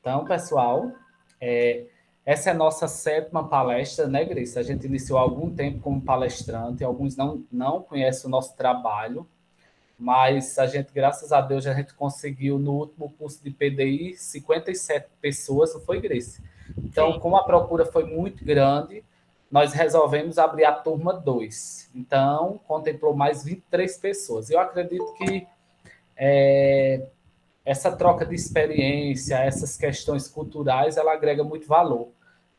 Então, pessoal, é, essa é a nossa sétima palestra, né, Grace? A gente iniciou há algum tempo como palestrante, alguns não conhecem o nosso trabalho, mas a gente, graças a Deus, a gente conseguiu no último curso de PDI 57 pessoas, não foi, Grace? Então, Sim. como a procura foi muito grande, nós resolvemos abrir a turma 2. Então, contemplou mais 23 pessoas. Eu acredito que essa troca de experiência, essas questões culturais, ela agrega muito valor.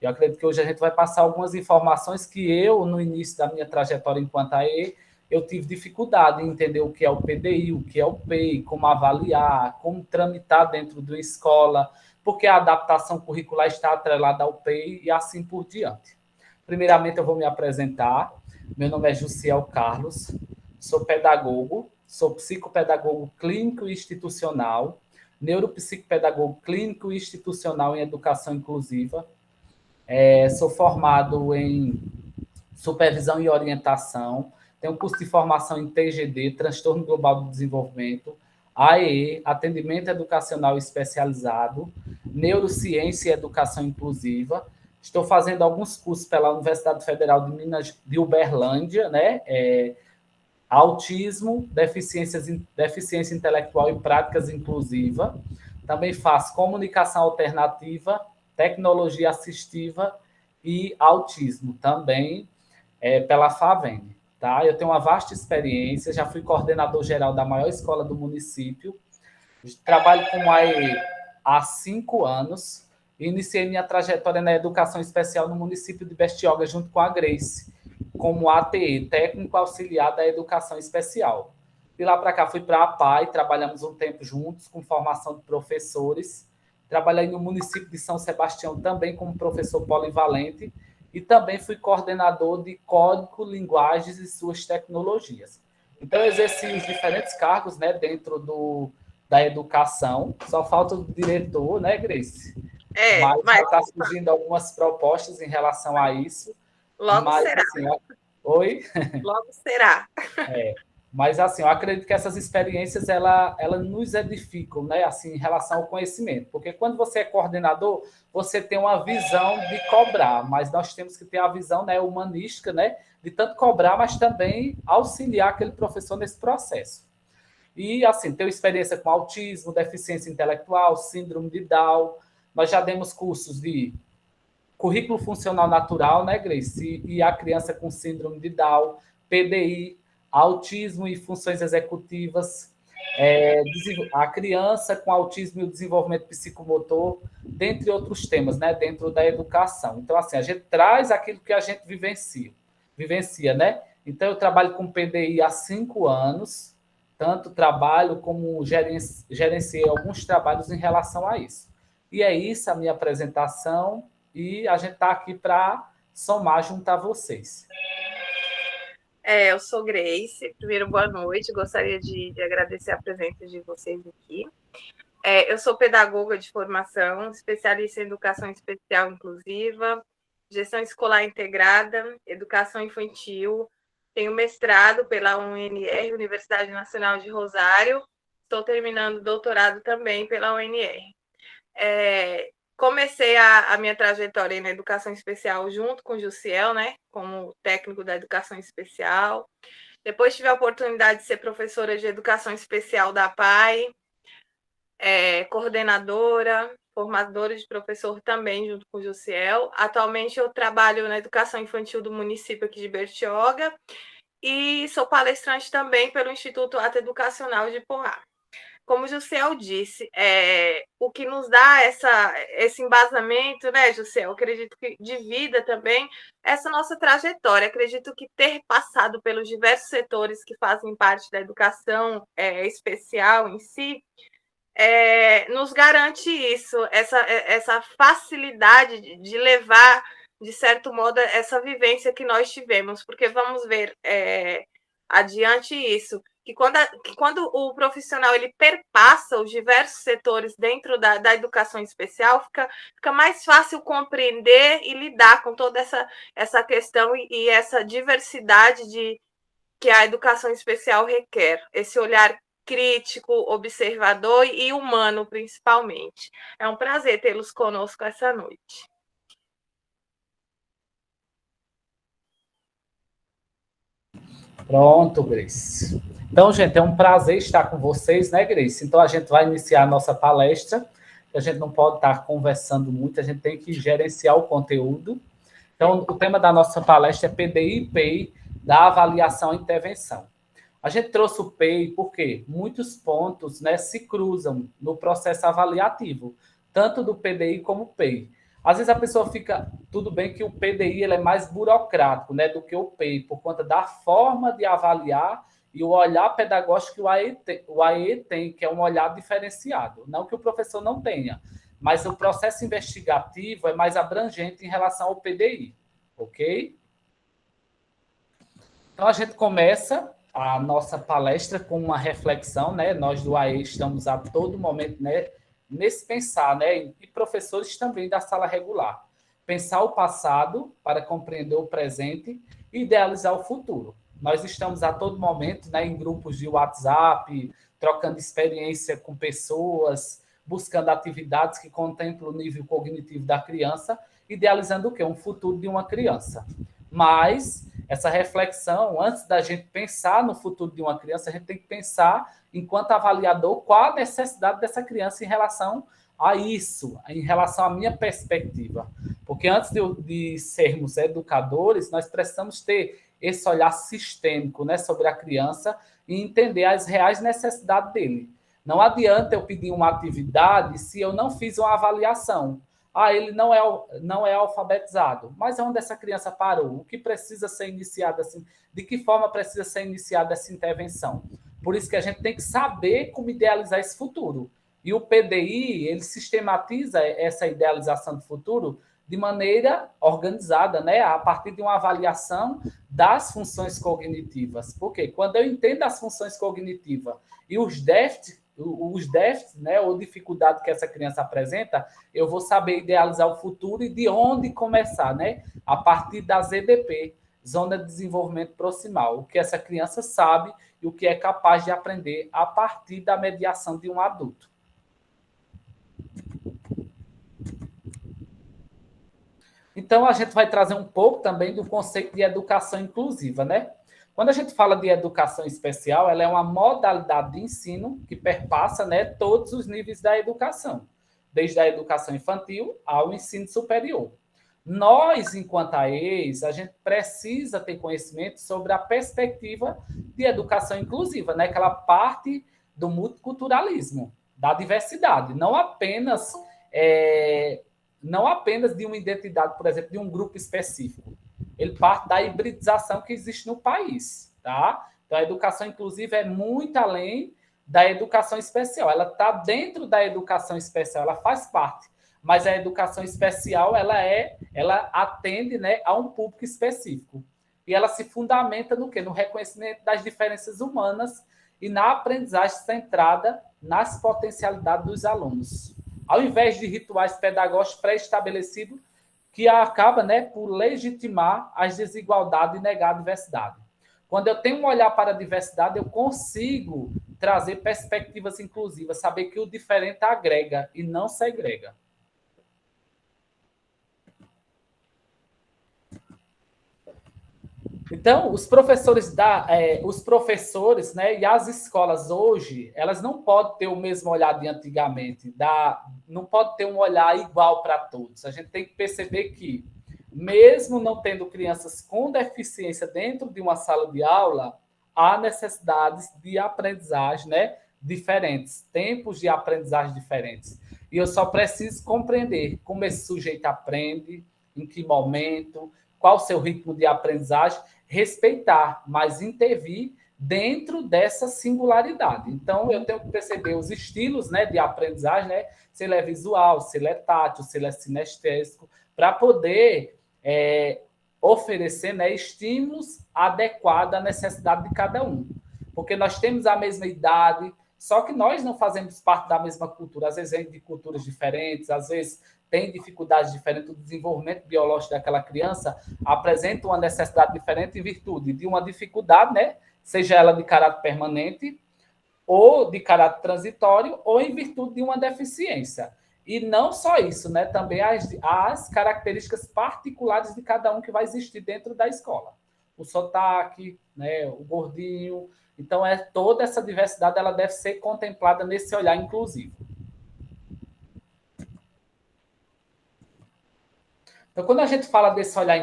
Eu acredito que hoje a gente vai passar algumas informações que eu, no início da minha trajetória enquanto AE, eu tive dificuldade em entender o que é o PDI, o que é o PEI, como avaliar, como tramitar dentro de uma escola, porque a adaptação curricular está atrelada ao PEI e assim por diante. Primeiramente, eu vou me apresentar. Meu nome é Jussiel Carlos, sou pedagogo, sou psicopedagogo clínico e institucional, neuropsicopedagogo clínico e institucional em educação inclusiva. Sou formado em supervisão e orientação, tenho curso de formação em TGD, Transtorno Global do Desenvolvimento, AEE, Atendimento Educacional Especializado, Neurociência e Educação Inclusiva. Estou fazendo alguns cursos pela Universidade Federal de Minas de Uberlândia, né? Autismo, deficiência intelectual e práticas inclusivas. Também faço comunicação alternativa, tecnologia assistiva e autismo, também pela FAVEN. Tá? Eu tenho uma vasta experiência, já fui coordenador geral da maior escola do município, trabalho como AE há 5 anos e iniciei minha trajetória na educação especial no município de Bestioga, junto com a Grace, como ATE, técnico auxiliar da educação especial. De lá para cá fui para a APAI, trabalhamos um tempo juntos com formação de professores. Trabalhei no município de São Sebastião também como professor polivalente e também fui coordenador de código, linguagens e suas tecnologias. Então, eu exerci os diferentes cargos, né, dentro da educação. Só falta o diretor, né, Grace? Mas já Mas está surgindo algumas propostas em relação a isso. logo Mas, será, assim, oi? logo será. Mas, assim, eu acredito que essas experiências, ela nos edificam, né, assim, em relação ao conhecimento. Porque quando você é coordenador, você tem uma visão de cobrar, mas nós temos que ter a visão, né, humanística, né, de tanto cobrar, mas também auxiliar aquele professor nesse processo. E, assim, tenho experiência com autismo, deficiência intelectual, síndrome de Down. Nós já demos cursos de currículo funcional natural, né, Grace? E a criança com síndrome de Down, PDI, autismo e funções executivas, a criança com autismo e o desenvolvimento psicomotor, dentre outros temas, né, dentro da educação. Então, assim, a gente traz aquilo que a gente vivencia, né? Então, eu trabalho com PDI há 5 anos, tanto trabalho como gerenciei alguns trabalhos em relação a isso. E é isso a minha apresentação e a gente está aqui para somar, juntar vocês. Eu sou Grace. Primeiro, boa noite. Gostaria de agradecer a presença de vocês aqui. Eu sou pedagoga de formação, especialista em educação especial inclusiva, gestão escolar integrada, educação infantil. Tenho mestrado pela UNR, Universidade Nacional de Rosário. Estou terminando doutorado também pela UNR. Comecei a minha trajetória na educação especial junto com o Jussiel, né, como técnico da educação especial. Depois tive a oportunidade de ser professora de educação especial da PAI, coordenadora, formadora de professor também junto com o Jussiel. Atualmente eu trabalho na educação infantil do município aqui de Bertioga e sou palestrante também pelo Instituto Ato Educacional de Poá. Como o Jussiel disse, o que nos dá esse embasamento, né, Jussiel? Acredito que de vida também, essa nossa trajetória. Acredito que ter passado pelos diversos setores que fazem parte da educação especial em si, nos garante isso, essa facilidade de levar, de certo modo, essa vivência que nós tivemos, porque vamos ver adiante isso, que quando o profissional ele perpassa os diversos setores dentro da educação especial, fica mais fácil compreender e lidar com toda essa questão e essa diversidade que a educação especial requer, esse olhar crítico, observador e humano, principalmente. É um prazer tê-los conosco essa noite. Pronto, Grace. Então, gente, é um prazer estar com vocês, né, Grace? Então, a gente vai iniciar a nossa palestra. A gente não pode estar conversando muito, a gente tem que gerenciar o conteúdo. Então, o tema da nossa palestra é PDI e PEI da avaliação e intervenção. A gente trouxe o PEI porque muitos pontos, né, se cruzam no processo avaliativo, tanto do PDI como do PEI. Às vezes a pessoa fica, tudo bem que o PDI ele é mais burocrático, né, do que o PEI, por conta da forma de avaliar e o olhar pedagógico que o AE tem, que é um olhar diferenciado. Não que o professor não tenha, mas o processo investigativo é mais abrangente em relação ao PDI, ok? Então, a gente começa a nossa palestra com uma reflexão, né? Nós do AE estamos a todo momento, né, nesse pensar, né? E professores também da sala regular. Pensar o passado para compreender o presente e idealizar o futuro. Nós estamos a todo momento, né, em grupos de WhatsApp, trocando experiência com pessoas, buscando atividades que contemplam o nível cognitivo da criança, idealizando o quê? Um futuro de uma criança. Mas essa reflexão, antes da gente pensar no futuro de uma criança, a gente tem que pensar, enquanto avaliador, qual a necessidade dessa criança em relação a isso, em relação à minha perspectiva. Porque antes de sermos educadores, nós precisamos ter esse olhar sistêmico, né, sobre a criança e entender as reais necessidades dele. Não adianta eu pedir uma atividade se eu não fiz uma avaliação. Ele não é alfabetizado. Mas onde essa criança parou? O que precisa ser iniciado assim? De que forma precisa ser iniciada essa intervenção? Por isso que a gente tem que saber como idealizar esse futuro. E o PDI, ele sistematiza essa idealização do futuro de maneira organizada, né? A partir de uma avaliação das funções cognitivas. Porque quando eu entendo as funções cognitivas e os déficits, né, ou dificuldade que essa criança apresenta, eu vou saber idealizar o futuro e de onde começar, né? A partir da ZDP, Zona de Desenvolvimento Proximal, o que essa criança sabe e o que é capaz de aprender a partir da mediação de um adulto. Então, a gente vai trazer um pouco também do conceito de educação inclusiva, né? Quando a gente fala de educação especial, ela é uma modalidade de ensino que perpassa, né, todos os níveis da educação, desde a educação infantil ao ensino superior. Nós, enquanto AEs, a gente precisa ter conhecimento sobre a perspectiva de educação inclusiva, né, que ela parte do multiculturalismo, da diversidade, não apenas de uma identidade, por exemplo, de um grupo específico. Ele parte da hibridização que existe no país, tá? Então, a educação inclusiva é muito além da educação especial. Ela está dentro da educação especial, ela faz parte. Mas a educação especial, ela atende, né, a um público específico. E ela se fundamenta no quê? No reconhecimento das diferenças humanas e na aprendizagem centrada nas potencialidades dos alunos. Ao invés de rituais pedagógicos pré-estabelecidos, que acaba, né, por legitimar as desigualdades e negar a diversidade. Quando eu tenho um olhar para a diversidade, eu consigo trazer perspectivas inclusivas, saber que o diferente agrega e não segrega. Então, os professores, né, e as escolas hoje, elas não podem ter o mesmo olhar de antigamente, não pode ter um olhar igual para todos. A gente tem que perceber que, mesmo não tendo crianças com deficiência dentro de uma sala de aula, há necessidades de aprendizagem, né, diferentes, tempos de aprendizagem diferentes. E eu só preciso compreender como esse sujeito aprende, em que momento, qual o seu ritmo de aprendizagem, respeitar, mas intervir dentro dessa singularidade. Então, eu tenho que perceber os estilos, né, de aprendizagem, né, se ele é visual, se ele é tátil, se ele é sinestésico, para poder oferecer, né, estímulos adequados à necessidade de cada um. Porque nós temos a mesma idade, só que nós não fazemos parte da mesma cultura. Às vezes vem de culturas diferentes, às vezes tem dificuldades diferentes, o desenvolvimento biológico daquela criança apresenta uma necessidade diferente em virtude de uma dificuldade, né? Seja ela de caráter permanente ou de caráter transitório, ou em virtude de uma deficiência. E não só isso, né? Também as características particulares de cada um que vai existir dentro da escola. O sotaque, né? O gordinho. Então, toda essa diversidade ela deve ser contemplada nesse olhar inclusivo. Então, quando a gente fala desse olhar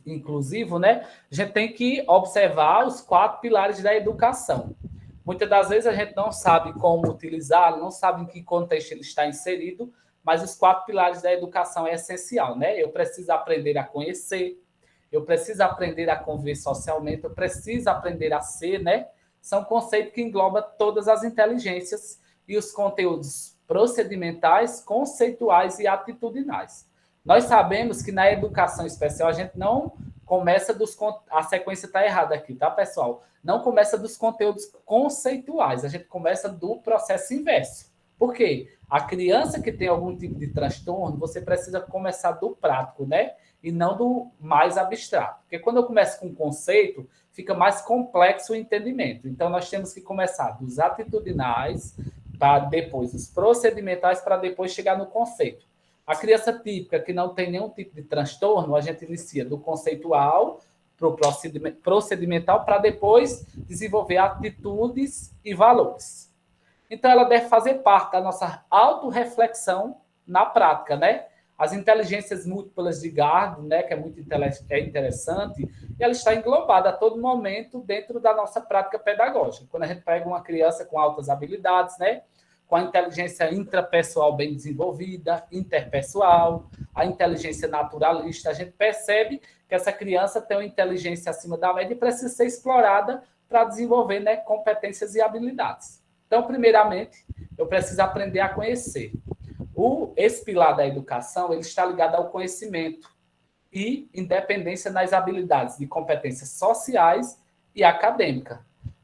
inclusivo, né, a gente tem que observar os 4 pilares da educação. Muitas das vezes a gente não sabe como utilizá-lo, não sabe em que contexto ele está inserido, mas os 4 pilares da educação é essencial, né? Eu preciso aprender a conhecer, eu preciso aprender a conviver socialmente, eu preciso aprender a ser, né? São conceitos que englobam todas as inteligências e os conteúdos procedimentais, conceituais e atitudinais. Nós sabemos que na educação especial a gente não começa dos... A sequência está errada aqui, tá, pessoal? Não começa dos conteúdos conceituais, a gente começa do processo inverso. Por quê? A criança que tem algum tipo de transtorno, você precisa começar do prático, né? E não do mais abstrato. Porque quando eu começo com conceito, fica mais complexo o entendimento. Então, nós temos que começar dos atitudinais, para depois os procedimentais, para depois chegar no conceito. A criança típica que não tem nenhum tipo de transtorno, a gente inicia do conceitual para o procedimental, para depois desenvolver atitudes e valores. Então, ela deve fazer parte da nossa autorreflexão na prática, né? As inteligências múltiplas de Gardner, né, que é muito interessante, ela está englobada a todo momento dentro da nossa prática pedagógica. Quando a gente pega uma criança com altas habilidades, né, com a inteligência intrapessoal bem desenvolvida, interpessoal, a inteligência naturalista, a gente percebe que essa criança tem uma inteligência acima da média e precisa ser explorada para desenvolver, né, competências e habilidades. Então, primeiramente, eu preciso aprender a conhecer. Esse pilar da educação ele está ligado ao conhecimento e independência nas habilidades de competências sociais e acadêmicas.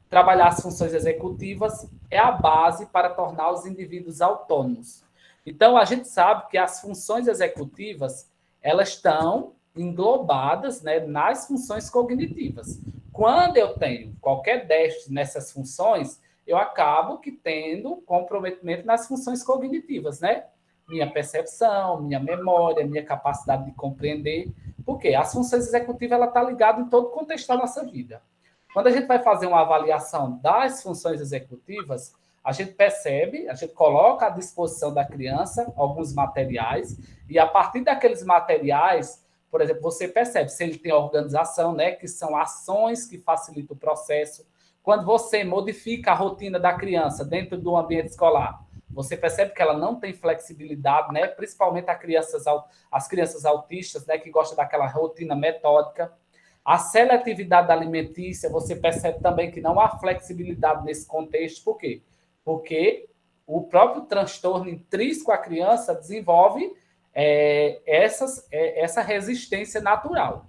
Trabalhar as funções executivas é a base para tornar os indivíduos autônomos. Então, a gente sabe que as funções executivas elas estão englobadas, né, nas funções cognitivas. Quando eu tenho qualquer déficit nessas funções, eu acabo que tendo comprometimento nas funções cognitivas, né? Minha percepção, minha memória, minha capacidade de compreender. Por quê? As funções executivas ela está ligada em todo o contexto da nossa vida. Quando a gente vai fazer uma avaliação das funções executivas, a gente percebe, a gente coloca à disposição da criança alguns materiais, e a partir daqueles materiais, por exemplo, você percebe se ele tem organização, né, que são ações que facilitam o processo. Quando você modifica a rotina da criança dentro do ambiente escolar, você percebe que ela não tem flexibilidade, né, principalmente as crianças autistas, né, que gostam daquela rotina metódica. A seletividade alimentícia, você percebe também que não há flexibilidade nesse contexto. Por quê? Porque o próprio transtorno intrínseco à criança desenvolve essa resistência natural.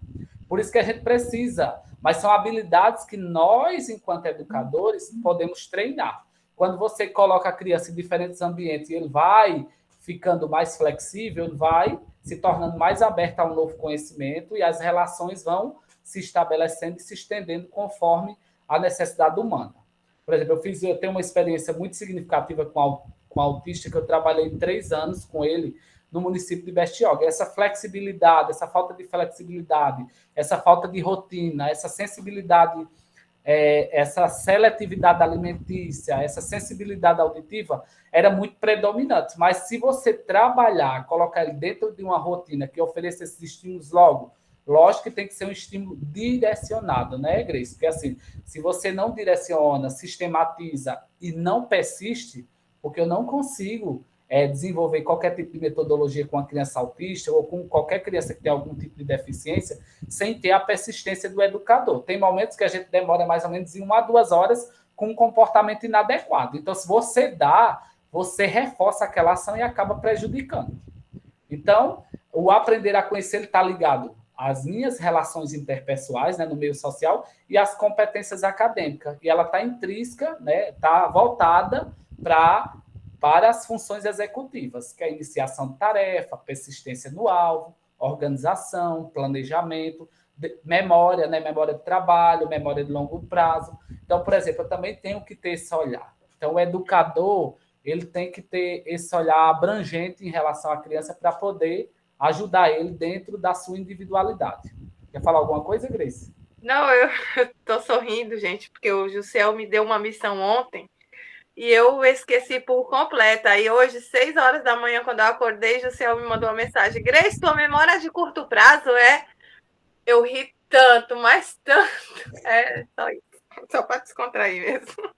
Por isso que a gente precisa, mas são habilidades que nós, enquanto educadores, podemos treinar. Quando você coloca a criança em diferentes ambientes e ele vai ficando mais flexível, ele vai se tornando mais aberto a um novo conhecimento e as relações vão se estabelecendo e se estendendo conforme a necessidade humana. Por exemplo, eu tenho uma experiência muito significativa com autista, que eu trabalhei 3 anos com ele no município de Bertioga. Essa flexibilidade, essa falta de flexibilidade, essa falta de rotina, essa sensibilidade, essa seletividade alimentícia, essa sensibilidade auditiva era muito predominante. Mas se você trabalhar, colocar ele dentro de uma rotina que ofereça esses estímulos logo, lógico que tem que ser um estímulo direcionado, né, Grace? Porque assim, se você não direciona, sistematiza e não persiste, porque eu não consigo desenvolver qualquer tipo de metodologia com a criança autista ou com qualquer criança que tem algum tipo de deficiência sem ter a persistência do educador. Tem momentos que a gente demora mais ou menos em 1 a 2 horas com um comportamento inadequado. Então, se você dá, você reforça aquela ação e acaba prejudicando. Então, o aprender a conhecer está ligado às minhas relações interpessoais, né, no meio social, e às competências acadêmicas. E ela está intrínseca, né, está voltada para as funções executivas, que é a iniciação de tarefa, persistência no alvo, organização, planejamento, memória, né, memória de trabalho, memória de longo prazo. Então, por exemplo, eu também tenho que ter esse olhar. Então, o educador, ele tem que ter esse olhar abrangente em relação à criança para poder ajudar ele dentro da sua individualidade. Quer falar alguma coisa, Grace? Não, eu estou sorrindo, gente, porque o Jussiel me deu uma missão ontem e eu esqueci por completo. Aí hoje, 6 horas da manhã, quando eu acordei, o Jussiel me mandou uma mensagem: Grace, tua memória é de curto prazo, é? Eu ri tanto, mas tanto. É só isso. Só para descontrair mesmo.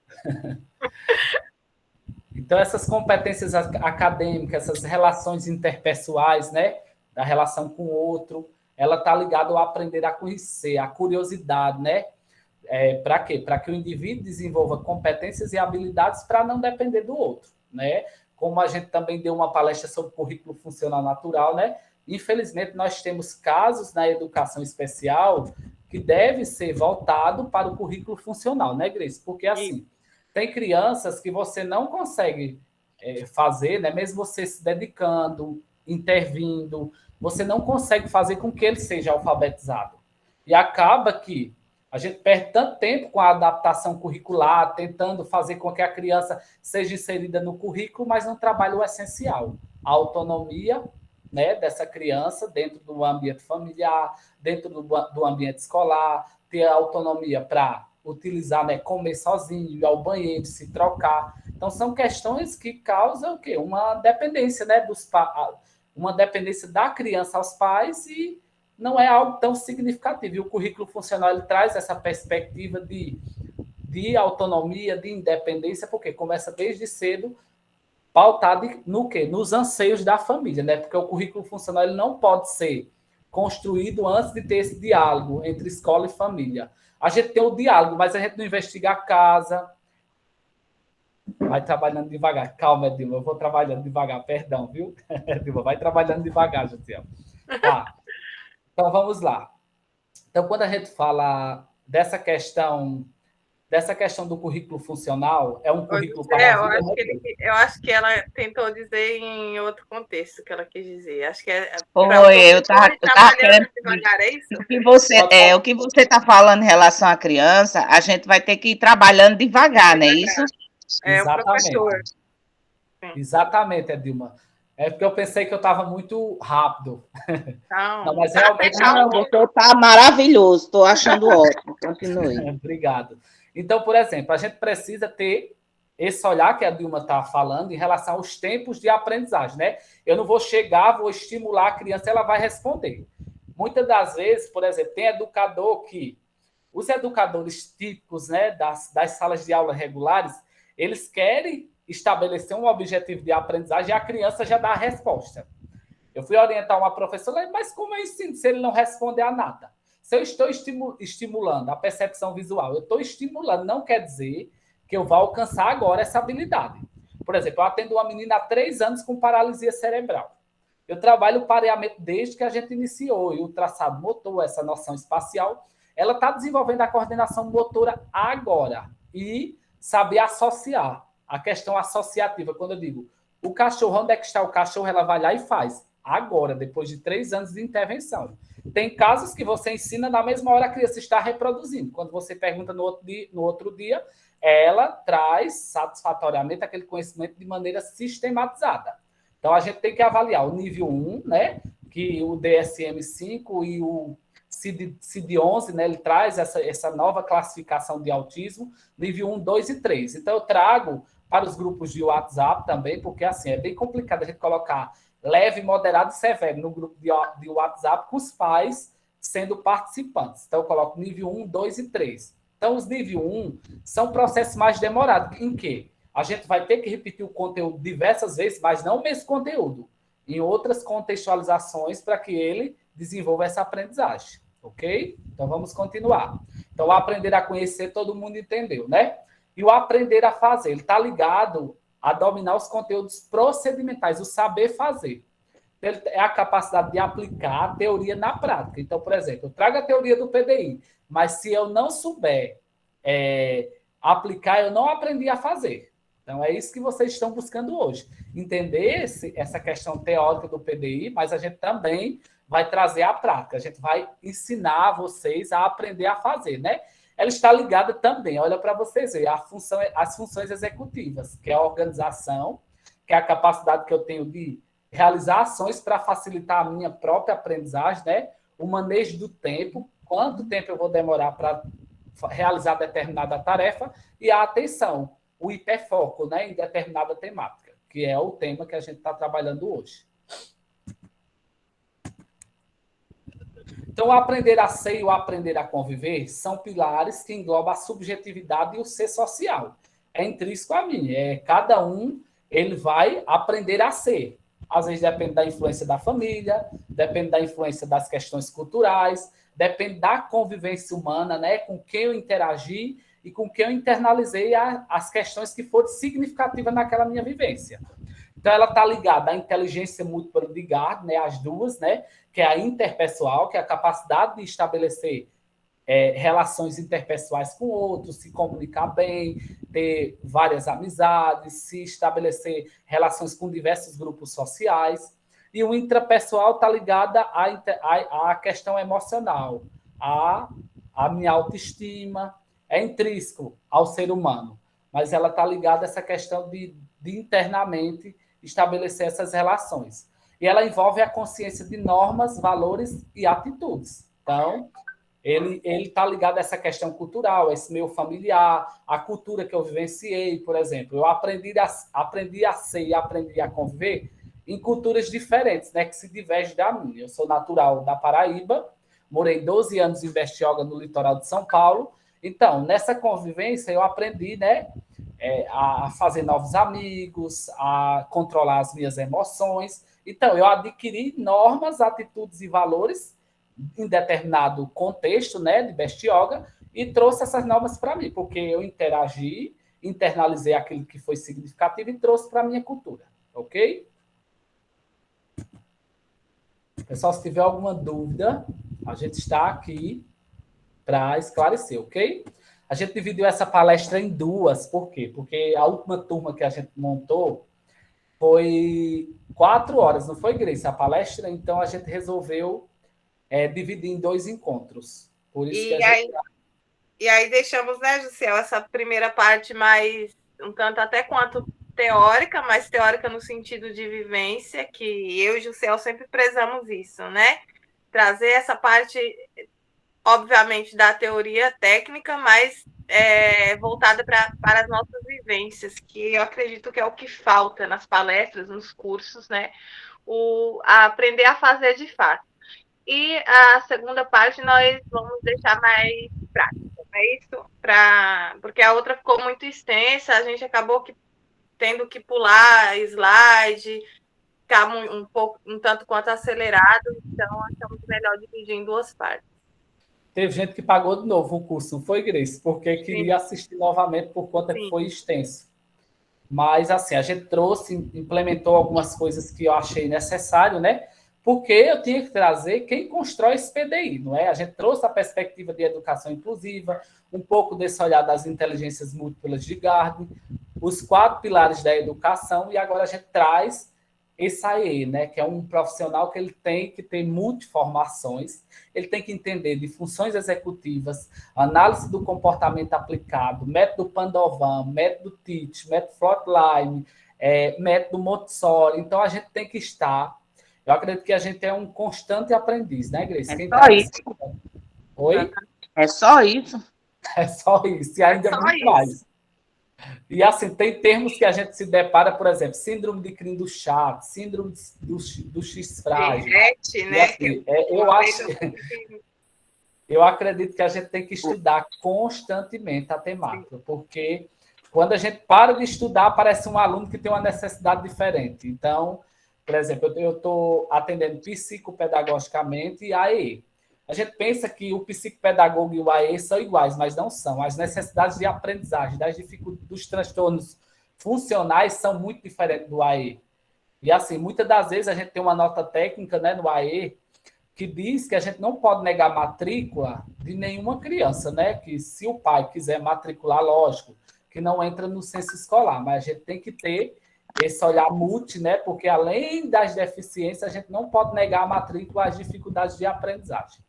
Então, essas competências acadêmicas, essas relações interpessoais, né, da relação com o outro, ela está ligada ao aprender a conhecer, a curiosidade, né? Para quê? Para que o indivíduo desenvolva competências e habilidades para não depender do outro, né? Como a gente também deu uma palestra sobre currículo funcional natural, né? Infelizmente, nós temos casos na educação especial que deve ser voltado para o currículo funcional, né, Grace? Porque, assim, tem crianças que você não consegue fazer, né? Mesmo você se dedicando, intervindo, você não consegue fazer com que ele seja alfabetizado. E acaba que a gente perde tanto tempo com a adaptação curricular, tentando fazer com que a criança seja inserida no currículo, mas não trabalha o essencial, a autonomia, né, dessa criança dentro do ambiente familiar, dentro do ambiente escolar, ter a autonomia para utilizar, né, comer sozinho, ir ao banheiro, se trocar. Então, são questões que causam o quê? Uma dependência, né, uma dependência da criança aos pais e não é algo tão significativo. E o currículo funcional ele traz essa perspectiva de autonomia, de independência, porque começa desde cedo pautado no quê? Nos anseios da família, né? Porque o currículo funcional ele não pode ser construído antes de ter esse diálogo entre escola e família. A gente tem o diálogo, mas a gente não investiga a casa. Vai trabalhando devagar. Calma, Dilma, eu vou trabalhando devagar. Perdão, viu? Dilma, vai trabalhando devagar, Josiel. Tá. Então, vamos lá. Então, quando a gente fala dessa questão do currículo funcional, é um currículo para a vida. Eu acho que ela tentou dizer em outro contexto que ela quis dizer. Acho que Foi, eu estava querendo devagar, é isso? O que você está falando em relação à criança, a gente vai ter que ir trabalhando devagar, não é isso? Exatamente. O professor. Exatamente, Edilma. É porque eu pensei que eu estava muito rápido. Não, mas realmente. Não, você está maravilhoso, estou achando ótimo. Continue. Obrigado. Então, por exemplo, a gente precisa ter esse olhar que a Dilma está falando em relação aos tempos de aprendizagem, né? Eu não vou chegar, vou estimular a criança, ela vai responder. Muitas das vezes, por exemplo, tem educador que... Os educadores típicos, né, das salas de aula regulares, eles querem estabelecer um objetivo de aprendizagem e a criança já dá a resposta. Eu fui orientar uma professora, mas como eu ensino se ele não responder a nada? Se eu estou estimulando a percepção visual, eu estou estimulando, não quer dizer que eu vá alcançar agora essa habilidade. Por exemplo, eu atendo uma menina há 3 anos com paralisia cerebral. Eu trabalho o pareamento desde que a gente iniciou, e o traçado motor, essa noção espacial, ela está desenvolvendo a coordenação motora agora e saber associar. A questão associativa, quando eu digo o cachorro, onde é que está o cachorro, ela vai lá e faz. Agora, depois de 3 anos de intervenção. Tem casos que você ensina na mesma hora a criança está reproduzindo. Quando você pergunta no outro dia, ela traz satisfatoriamente aquele conhecimento de maneira sistematizada. Então, a gente tem que avaliar o nível 1, né? Que o DSM-5 e o CID-11, né? Ele traz essa nova classificação de autismo, nível 1, 2 e 3. Então, eu trago para os grupos de WhatsApp também, porque assim, é bem complicado a gente colocar leve, moderado e severo no grupo de WhatsApp com os pais sendo participantes. Então, eu coloco nível 1, 2 e 3. Então, os nível 1 são processos mais demorados. Em que a gente vai ter que repetir o conteúdo diversas vezes, mas não o mesmo conteúdo, em outras contextualizações para que ele desenvolva essa aprendizagem. Ok? Então, vamos continuar. Então, o aprender a conhecer, todo mundo entendeu, né? E o aprender a fazer, ele está ligado a dominar os conteúdos procedimentais, o saber fazer. É a capacidade de aplicar a teoria na prática. Então, por exemplo, eu trago a teoria do PDI, mas se eu não souber aplicar, eu não aprendi a fazer. Então, é isso que vocês estão buscando hoje. Entender essa questão teórica do PDI, mas a gente também vai trazer a prática. A gente vai ensinar vocês a aprender a fazer, né? ela está ligada também, olha para vocês verem, as funções executivas, que é a organização, que é a capacidade que eu tenho de realizar ações para facilitar a minha própria aprendizagem, né? O manejo do tempo, quanto tempo eu vou demorar para realizar determinada tarefa, e a atenção, o hiperfoco, né, em determinada temática, que é o tema que a gente está trabalhando hoje. Então, o aprender a ser e o aprender a conviver são pilares que englobam a subjetividade e o ser social. É intrínseco a mim, cada um ele vai aprender a ser. Às vezes depende da influência da família, depende da influência das questões culturais, depende da convivência humana, né, com quem eu interagi e com quem eu internalizei as questões que foram significativas naquela minha vivência. Então, ela está ligada à inteligência múltipla de Gard, né, as duas, né, que é a interpessoal, que é a capacidade de estabelecer relações interpessoais com outros, se comunicar bem, ter várias amizades, se estabelecer relações com diversos grupos sociais. E o intrapessoal está ligado à questão emocional, à minha autoestima, é intrínseco ao ser humano, mas ela está ligada a essa questão de internamente estabelecer essas relações. E ela envolve a consciência de normas, valores e atitudes. Então, ele está ligado a essa questão cultural, a esse meio familiar, a cultura que eu vivenciei, por exemplo. Eu aprendi a ser e aprendi a conviver em culturas diferentes, né, que se divergem da minha. Eu sou natural da Paraíba, morei 12 anos em Bertioga, no litoral de São Paulo. Então, nessa convivência, eu aprendi, né, a fazer novos amigos, a controlar as minhas emoções. Então, eu adquiri normas, atitudes e valores em determinado contexto, né, de Bertioga, e trouxe essas normas para mim, porque eu interagi, internalizei aquilo que foi significativo e trouxe para a minha cultura, ok? Pessoal, se tiver alguma dúvida, a gente está aqui para esclarecer, ok? A gente dividiu essa palestra em duas, por quê? Porque a última turma que a gente montou foi 4 horas, não foi, Grace, a palestra? Então, a gente resolveu dividir em 2 encontros. Por isso e aí deixamos, né, Jussiel, essa primeira parte mais, um tanto até quanto teórica, mas teórica no sentido de vivência, que eu e Jussiel sempre prezamos isso, né? Trazer essa parte, obviamente, da teoria técnica, mas voltada para as nossas vivências, que eu acredito que é o que falta nas palestras, nos cursos, né? A aprender a fazer de fato. E a segunda parte nós vamos deixar mais prática, não é isso? Porque a outra ficou muito extensa, a gente acabou tendo que pular slide, ficar um tanto quanto acelerado, então achamos melhor dividir em 2 partes. Teve gente que pagou de novo o curso, não foi, Grace? Porque queria assistir novamente por conta que foi extenso. Mas, assim, a gente implementou algumas coisas que eu achei necessário, né? Porque eu tinha que trazer quem constrói esse PDI, não é? A gente trouxe a perspectiva de educação inclusiva, um pouco desse olhar das inteligências múltiplas de Gard, os 4 pilares da educação, e agora a gente traz esse aí, né, que é um profissional que ele tem que ter multiformações, ele tem que entender de funções executivas, análise do comportamento aplicado, método Pandovan, método TEACH, método Frontline, método Montessori. Então, a gente tem que estar... Eu acredito que a gente é um constante aprendiz, né, Grace? É só isso. Oi? É só isso. É só isso, e ainda muito mais. E assim, tem termos que a gente se depara, por exemplo, síndrome de Crin do chat, síndrome do X frágil. Né? Assim, eu acredito que a gente tem que estudar constantemente a temática, porque quando a gente para de estudar, aparece um aluno que tem uma necessidade diferente. Então, por exemplo, eu estou atendendo psicopedagogicamente e AE. A gente pensa que o psicopedagogo e o AE são iguais, mas não são. As necessidades de aprendizagem, dos transtornos funcionais são muito diferentes do AE. E, assim, muitas das vezes a gente tem uma nota técnica, né, no AE que diz que a gente não pode negar matrícula de nenhuma criança, né? Que se o pai quiser matricular, lógico, que não entra no censo escolar, mas a gente tem que ter esse olhar multi, né? Porque além das deficiências, a gente não pode negar a matrícula às dificuldades de aprendizagem.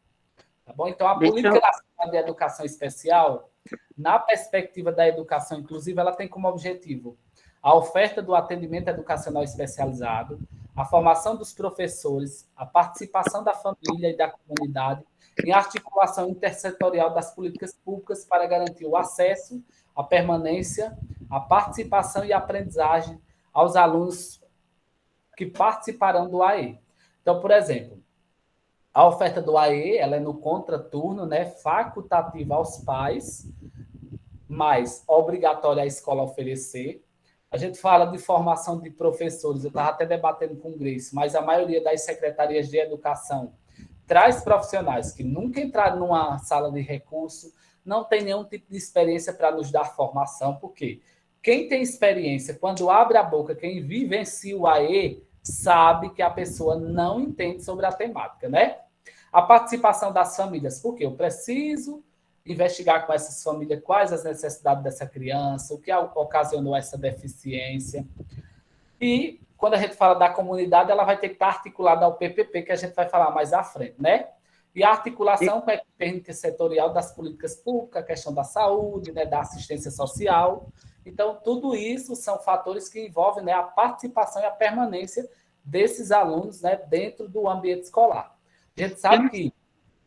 Tá bom? Então, a Deixa Política eu... Nacional de Educação Especial, na perspectiva da educação inclusiva, ela tem como objetivo a oferta do atendimento educacional especializado, a formação dos professores, a participação da família e da comunidade em articulação intersetorial das políticas públicas para garantir o acesso, a permanência, a participação e a aprendizagem aos alunos que participarão do AE. Então, por exemplo, a oferta do AE ela é no contraturno, né, facultativa aos pais, mas obrigatória a escola oferecer. A gente fala de formação de professores, eu estava até debatendo com o Grace, mas a maioria das secretarias de educação traz profissionais que nunca entraram numa sala de recurso, não tem nenhum tipo de experiência para nos dar formação, porque quem tem experiência, quando abre a boca, quem vivencia o AE, sabe que a pessoa não entende sobre a temática, né? A participação das famílias, porque eu preciso investigar com essas famílias quais as necessidades dessa criança, o que ocasionou essa deficiência. E quando a gente fala da comunidade, ela vai ter que estar articulada ao PPP, que a gente vai falar mais à frente, né? E a articulação com a equipe intersetorial das políticas públicas, a questão da saúde, né, da assistência social. Então, tudo isso são fatores que envolvem, né, a participação e a permanência desses alunos, né, dentro do ambiente escolar. A gente sabe que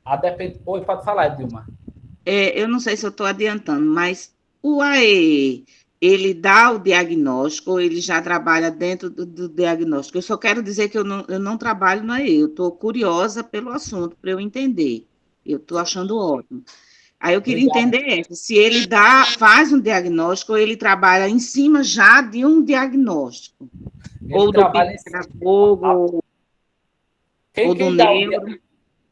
a depend... Oi, pode falar, Dilma. Eu não sei se eu estou adiantando, mas o AE, ele dá o diagnóstico ou ele já trabalha dentro do diagnóstico? Eu só quero dizer que eu não trabalho no AE, eu estou curiosa pelo assunto, para eu entender. Eu estou achando ótimo. Aí eu queria Obrigado. entender se ele faz um diagnóstico ou ele trabalha em cima já de um diagnóstico. Ele Ou do trabalha em... psicopedagogo, ou do neuro.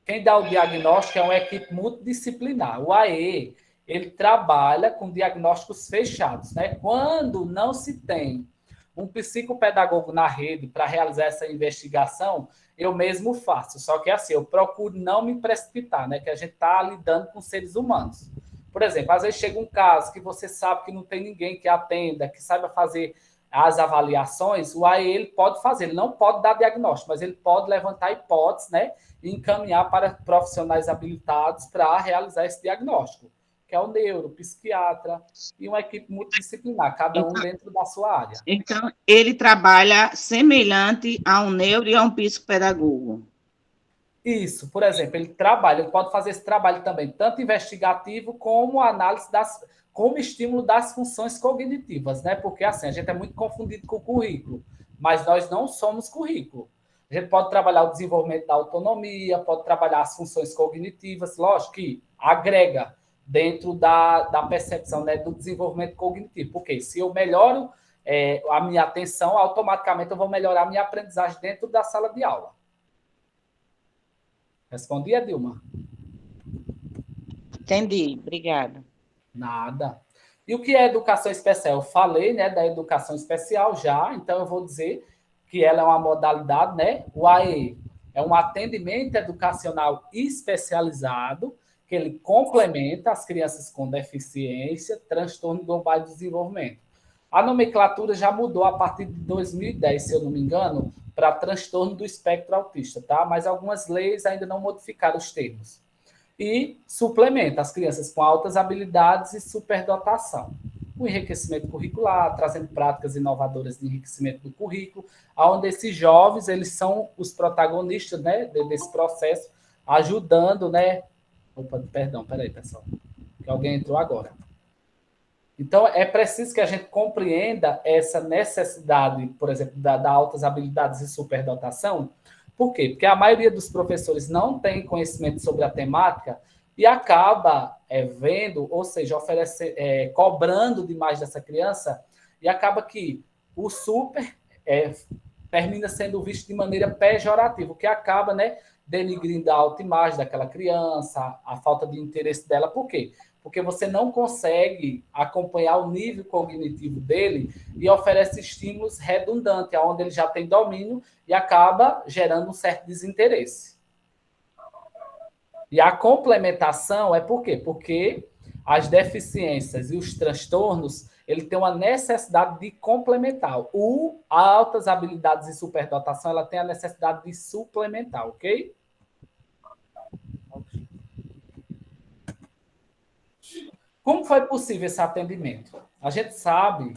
Quem dá o diagnóstico é uma equipe multidisciplinar. O AE, ele trabalha com diagnósticos fechados, né? Quando não se tem um psicopedagogo na rede para realizar essa investigação, eu mesmo faço. Só que assim, eu procuro não me precipitar, né? Que a gente está lidando com seres humanos. Por exemplo, às vezes chega um caso que você sabe que não tem ninguém que atenda, que saiba fazer as avaliações, o AE ele pode fazer, ele não pode dar diagnóstico, mas ele pode levantar hipóteses, né? E encaminhar para profissionais habilitados para realizar esse diagnóstico, que é o neuro, o psiquiatra e uma equipe multidisciplinar, cada um dentro da sua área. Então, ele trabalha semelhante a um neuro e a um psicopedagogo. Isso, por exemplo, ele pode fazer esse trabalho também, tanto investigativo como análise como estímulo das funções cognitivas, né? Porque assim, a gente é muito confundido com o currículo, mas nós não somos currículo. A gente pode trabalhar o desenvolvimento da autonomia, pode trabalhar as funções cognitivas, lógico que agrega dentro da percepção, né, do desenvolvimento cognitivo. Porque se eu melhoro a minha atenção, automaticamente eu vou melhorar a minha aprendizagem dentro da sala de aula. Respondi, Dilma? Entendi, obrigada. Nada. E o que é educação especial? Eu falei, né, da educação especial já, então eu vou dizer que ela é uma modalidade, né? O AE é um atendimento educacional especializado que ele complementa as crianças com deficiência, transtorno global de desenvolvimento. A nomenclatura já mudou a partir de 2010, se eu não me engano, para transtorno do espectro autista, tá? Mas algumas leis ainda não modificaram os termos. E suplementa as crianças com altas habilidades e superdotação. O enriquecimento curricular, trazendo práticas inovadoras de enriquecimento do currículo, onde esses jovens eles são os protagonistas, né, desse processo, ajudando, né? Opa, perdão, peraí, pessoal, que alguém entrou agora. Então, é preciso que a gente compreenda essa necessidade, por exemplo, da altas habilidades e superdotação. Por quê? Porque a maioria dos professores não tem conhecimento sobre a temática e acaba vendo, ou seja, cobrando demais dessa criança, e acaba que o super termina sendo visto de maneira pejorativa, o que acaba, né, denigrindo a autoimagem daquela criança, a falta de interesse dela. Por quê? Porque você não consegue acompanhar o nível cognitivo dele e oferece estímulos redundantes, onde ele já tem domínio e acaba gerando um certo desinteresse. E a complementação é por quê? Porque as deficiências e os transtornos, ele tem uma necessidade de complementar. O altas habilidades e superdotação, ela tem a necessidade de suplementar, ok? Como foi possível esse atendimento? A gente sabe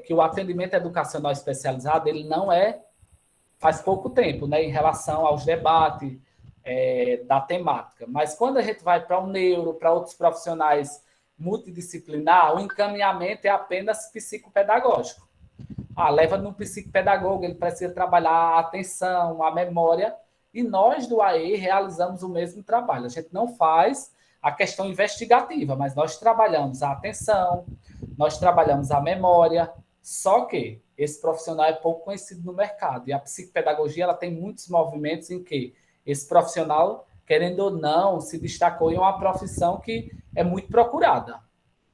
que o atendimento educacional especializado ele não faz pouco tempo, né, em relação aos debates da temática. Mas quando a gente vai para o neuro, para outros profissionais multidisciplinar, o encaminhamento é apenas psicopedagógico. Leva no psicopedagogo, ele precisa trabalhar a atenção, a memória, e nós do AE realizamos o mesmo trabalho. A gente não faz a questão investigativa, mas nós trabalhamos a atenção, nós trabalhamos a memória, só que esse profissional é pouco conhecido no mercado, e a psicopedagogia ela tem muitos movimentos em que esse profissional, querendo ou não, se destacou em uma profissão que é muito procurada.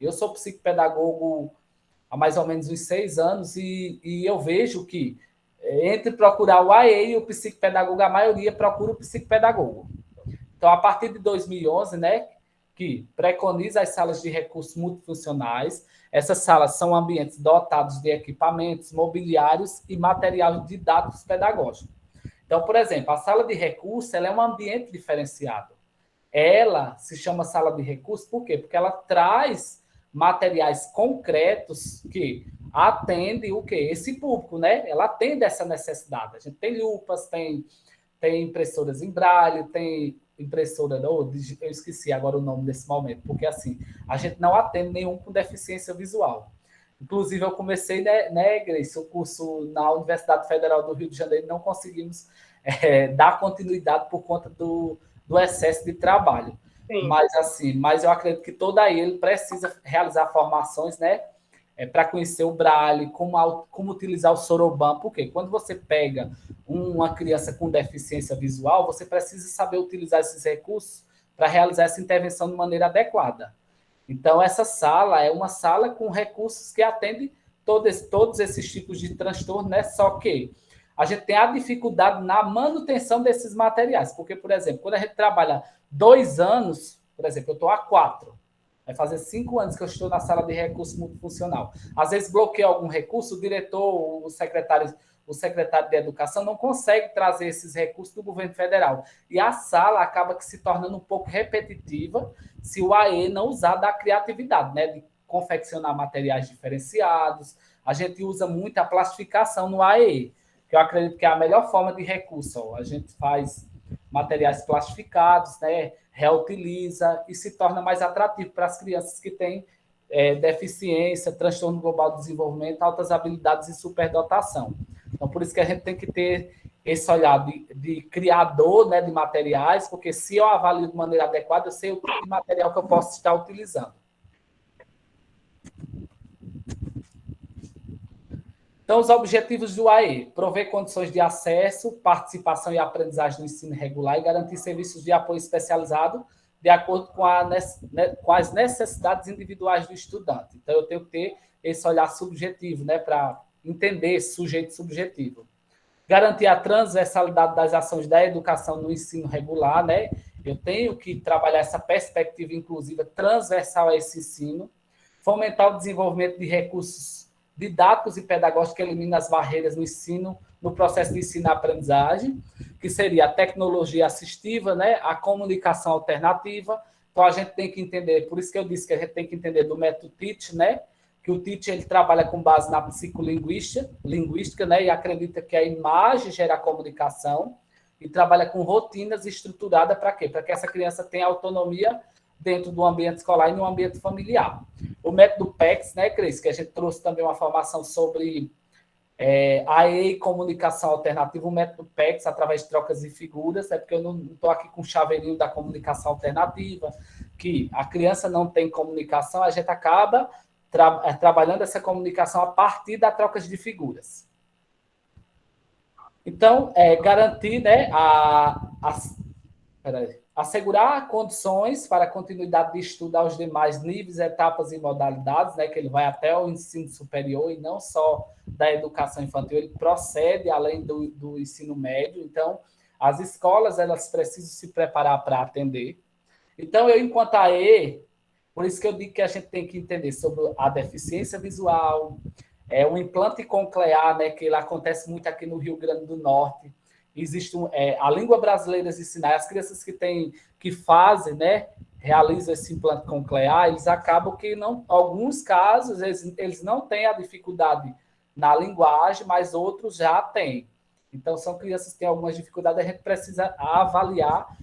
Eu sou psicopedagogo há mais ou menos uns 6 anos e eu vejo que entre procurar o AE e o psicopedagogo, a maioria procura o psicopedagogo. Então, a partir de 2011, né, que preconiza as salas de recursos multifuncionais, essas salas são ambientes dotados de equipamentos, mobiliários e materiais didáticos pedagógicos. Então, por exemplo, a sala de recursos ela é um ambiente diferenciado. Ela se chama sala de recursos por quê? Porque ela traz materiais concretos que atendem o quê? Esse público, né? Ela atende essa necessidade. A gente tem lupas, tem impressoras em braille, tem impressora, eu esqueci agora o nome desse momento, porque assim, a gente não atende nenhum com deficiência visual. Inclusive, eu comecei, né, Grace, o curso na Universidade Federal do Rio de Janeiro, não conseguimos dar continuidade por conta do excesso de trabalho. Sim. Mas eu acredito que todo ele precisa realizar formações, né, para conhecer o braille, como utilizar o soroban, porque quando você pega uma criança com deficiência visual, você precisa saber utilizar esses recursos para realizar essa intervenção de maneira adequada. Então, essa sala é uma sala com recursos que atendem todos esses tipos de transtorno, né? Só que a gente tem a dificuldade na manutenção desses materiais, porque, por exemplo, quando a gente trabalha 2 anos, por exemplo, eu estou há 4, vai fazer 5 anos que eu estou na sala de recurso multifuncional. Às vezes bloqueia algum recurso, o diretor, o secretário de educação não consegue trazer esses recursos do governo federal. E a sala acaba que se tornando um pouco repetitiva se o AE não usar da criatividade, né? De confeccionar materiais diferenciados. A gente usa muito a plastificação no AE, que eu acredito que é a melhor forma de recurso. A gente faz materiais plastificados, né? Reutiliza e se torna mais atrativo para as crianças que têm deficiência, transtorno global do desenvolvimento, altas habilidades e superdotação. Então, por isso que a gente tem que ter esse olhar de criador, né, de materiais, porque se eu avalio de maneira adequada, eu sei o tipo de material que eu posso estar utilizando. Então, os objetivos do AE: prover condições de acesso, participação e aprendizagem no ensino regular e garantir serviços de apoio especializado de acordo com as necessidades individuais do estudante. Então, eu tenho que ter esse olhar subjetivo, né, para entender esse sujeito subjetivo. Garantir a transversalidade das ações da educação no ensino regular, né? Eu tenho que trabalhar essa perspectiva inclusiva transversal a esse ensino. Fomentar o desenvolvimento de recursos didáticos e pedagógicos que eliminam as barreiras no ensino, no processo de ensino-aprendizagem, que seria a tecnologia assistiva, né? A comunicação alternativa. Então, a gente tem que entender, por isso que eu disse que a gente tem que entender do método Teach, né? Que o Teach ele trabalha com base na psicolinguística, né? E acredita que a imagem gera a comunicação e trabalha com rotinas estruturadas para quê? Para que essa criança tenha autonomia dentro do ambiente escolar e no ambiente familiar. O método PECS, né, Cris, que a gente trouxe também uma formação sobre AE e comunicação alternativa, o método PECS, através de trocas de figuras, porque eu não estou aqui com o chaveirinho da comunicação alternativa, que a criança não tem comunicação, a gente acaba trabalhando essa comunicação a partir da troca de figuras. Então, garantir, né, assegurar condições para a continuidade de estudo aos demais níveis, etapas e modalidades, né, que ele vai até o ensino superior e não só da educação infantil, ele procede além do ensino médio. Então, as escolas elas precisam se preparar para atender. Então, eu, enquanto AE, por isso que eu digo que a gente tem que entender sobre a deficiência visual, o implante conclear, né, que ele acontece muito aqui no Rio Grande do Norte. Existe a língua brasileira de sinais, as crianças que fazem, né, realizam esse implante coclear, eles acabam que, não, alguns casos, eles não têm a dificuldade na linguagem, mas outros já têm. Então, são crianças que têm algumas dificuldades, a gente precisa avaliar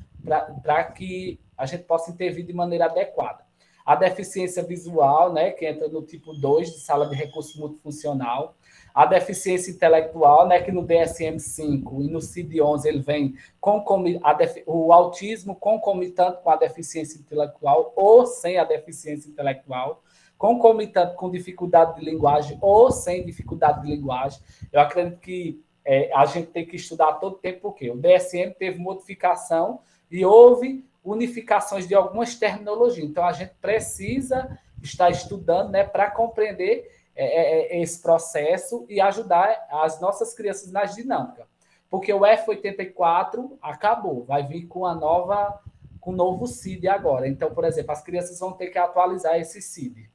para que a gente possa intervir de maneira adequada. A deficiência visual, né, que entra no tipo 2 de sala de recurso multifuncional. A deficiência intelectual, né, que no DSM-5 e no CID-11 ele vem com o autismo concomitante com a deficiência intelectual ou sem a deficiência intelectual, concomitante com dificuldade de linguagem ou sem dificuldade de linguagem. Eu acredito que a gente tem que estudar todo tempo, porque o DSM teve modificação e houve unificações de algumas terminologias. Então, a gente precisa estar estudando, né, para compreender esse processo e ajudar as nossas crianças nas dinâmicas. Porque o F84 acabou, vai vir com com o novo CID agora. Então, por exemplo, as crianças vão ter que atualizar esse CID,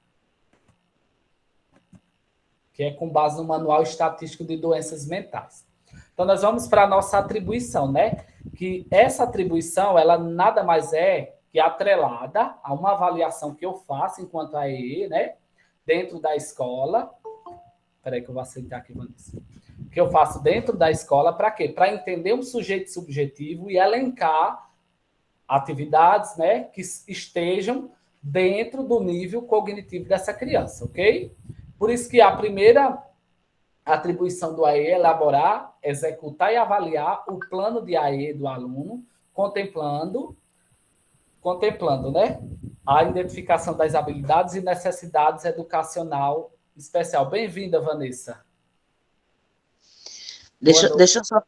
que é com base no Manual Estatístico de Doenças Mentais. Então, nós vamos para a nossa atribuição, né? Que essa atribuição, ela nada mais é que atrelada a uma avaliação que eu faço enquanto AE, né? Dentro da escola. Espera que eu vou aceitar aqui, Vanessa. Que eu faço dentro da escola para quê? Para entender um sujeito subjetivo e elencar atividades, né, que estejam dentro do nível cognitivo dessa criança, ok? Por isso que a primeira atribuição do AE é elaborar, executar e avaliar o plano de AE do aluno, contemplando, né, a identificação das habilidades e necessidades educacional especial. Bem-vinda, Vanessa. Deixa eu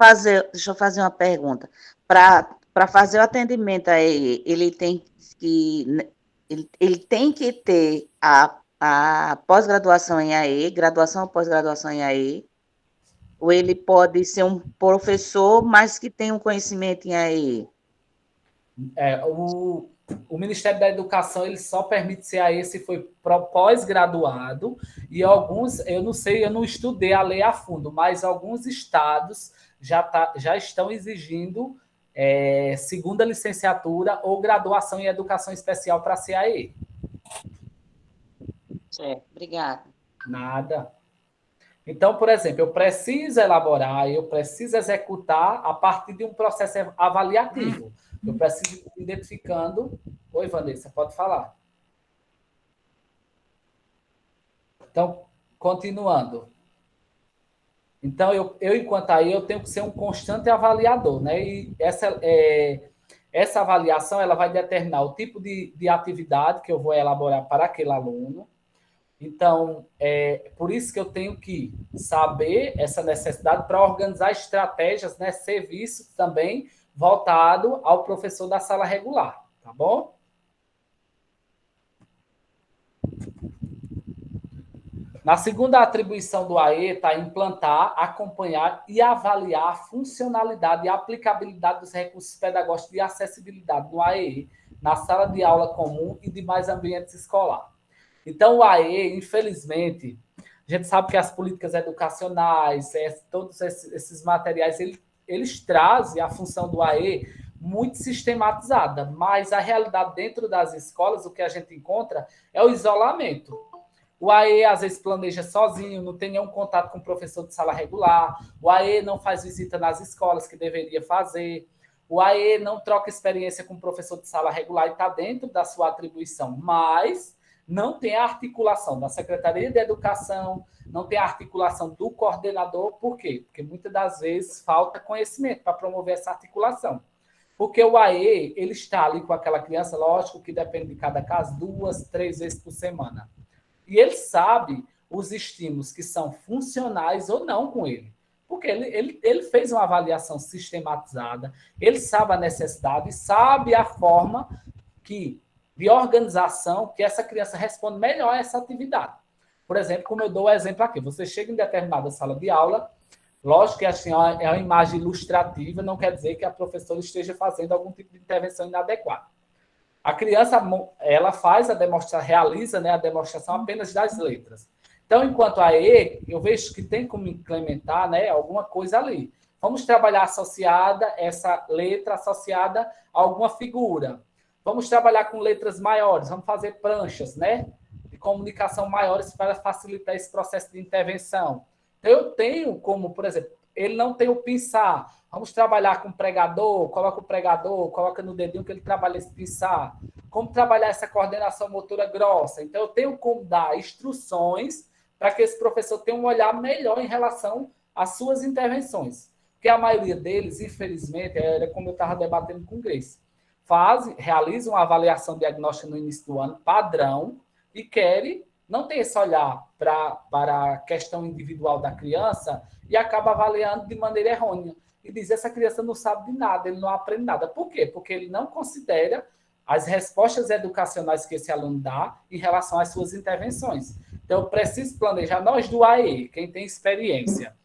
fazer uma pergunta. Para fazer o atendimento a ele tem que ter a pós-graduação em AE, graduação ou pós-graduação em AE, ou ele pode ser um professor, mas que tem um conhecimento em AE? O Ministério da Educação ele só permite ser AE se foi pós-graduado, e alguns, eu não sei, eu não estudei a lei a fundo, mas alguns estados já estão exigindo segunda licenciatura ou graduação em educação especial para ser AE. Certo, obrigada. Nada. Então, por exemplo, eu preciso elaborar, eu preciso executar a partir de um processo avaliativo. Eu preciso ir identificando... Oi, Vanessa, pode falar. Então, continuando. Então, eu enquanto aí, eu tenho que ser um constante avaliador, né? E essa avaliação, ela vai determinar o tipo de atividade que eu vou elaborar para aquele aluno. Então, por isso que eu tenho que saber essa necessidade para organizar estratégias, né, serviços também voltado ao professor da sala regular, tá bom? Na segunda atribuição do AE está implantar, acompanhar e avaliar a funcionalidade e aplicabilidade dos recursos pedagógicos de acessibilidade no AE, na sala de aula comum e demais ambientes escolares. Então, o AE, infelizmente, a gente sabe que as políticas educacionais, todos esses materiais, eles trazem a função do AE muito sistematizada, mas a realidade dentro das escolas, o que a gente encontra é o isolamento. O AE, às vezes, planeja sozinho, não tem nenhum contato com o professor de sala regular, o AE não faz visita nas escolas que deveria fazer, o AE não troca experiência com o professor de sala regular e está dentro da sua atribuição, mas não tem a articulação da Secretaria de Educação, não tem a articulação do coordenador. Por quê? Porque muitas das vezes falta conhecimento para promover essa articulação. Porque o AE, ele está ali com aquela criança, lógico que depende de cada caso, 2, 3 vezes por semana. E ele sabe os estímulos que são funcionais ou não com ele. Porque ele fez uma avaliação sistematizada, ele sabe a necessidade, sabe a forma de organização que essa criança responde melhor a essa atividade. Por exemplo, como eu dou o exemplo aqui, você chega em determinada sala de aula, lógico que assim, é uma imagem ilustrativa, não quer dizer que a professora esteja fazendo algum tipo de intervenção inadequada. A criança, ela faz a demonstração, realiza, né, a demonstração apenas das letras. Então, enquanto AE, eu vejo que tem como implementar, né, alguma coisa ali. Vamos trabalhar essa letra associada a alguma figura. Vamos trabalhar com letras maiores, vamos fazer pranchas, né? De comunicação maiores para facilitar esse processo de intervenção. Então, eu tenho como, por exemplo, ele não tem o pinçar. Vamos trabalhar com pregador, coloca no dedinho que ele trabalha esse pinçar. Como trabalhar essa coordenação motora grossa. Então, eu tenho como dar instruções para que esse professor tenha um olhar melhor em relação às suas intervenções. Porque a maioria deles, infelizmente, era como eu estava debatendo com o Grace, realizam uma avaliação diagnóstica no início do ano, padrão, e não tem esse olhar para a questão individual da criança e acaba avaliando de maneira errônea. E diz, essa criança não sabe de nada, ele não aprende nada. Por quê? Porque ele não considera as respostas educacionais que esse aluno dá em relação às suas intervenções. Então, eu preciso planejar, nós do AE, quem tem experiência.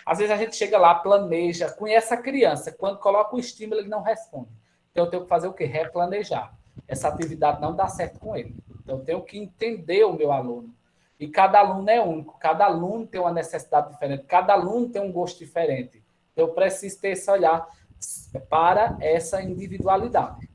Às vezes a gente chega lá, planeja, conhece a criança, quando coloca o estímulo, ele não responde. Então, eu tenho que fazer o quê? Replanejar. Essa atividade não dá certo com ele. Então, eu tenho que entender o meu aluno. E cada aluno é único, cada aluno tem uma necessidade diferente, cada aluno tem um gosto diferente. Então, eu preciso ter esse olhar para essa individualidade.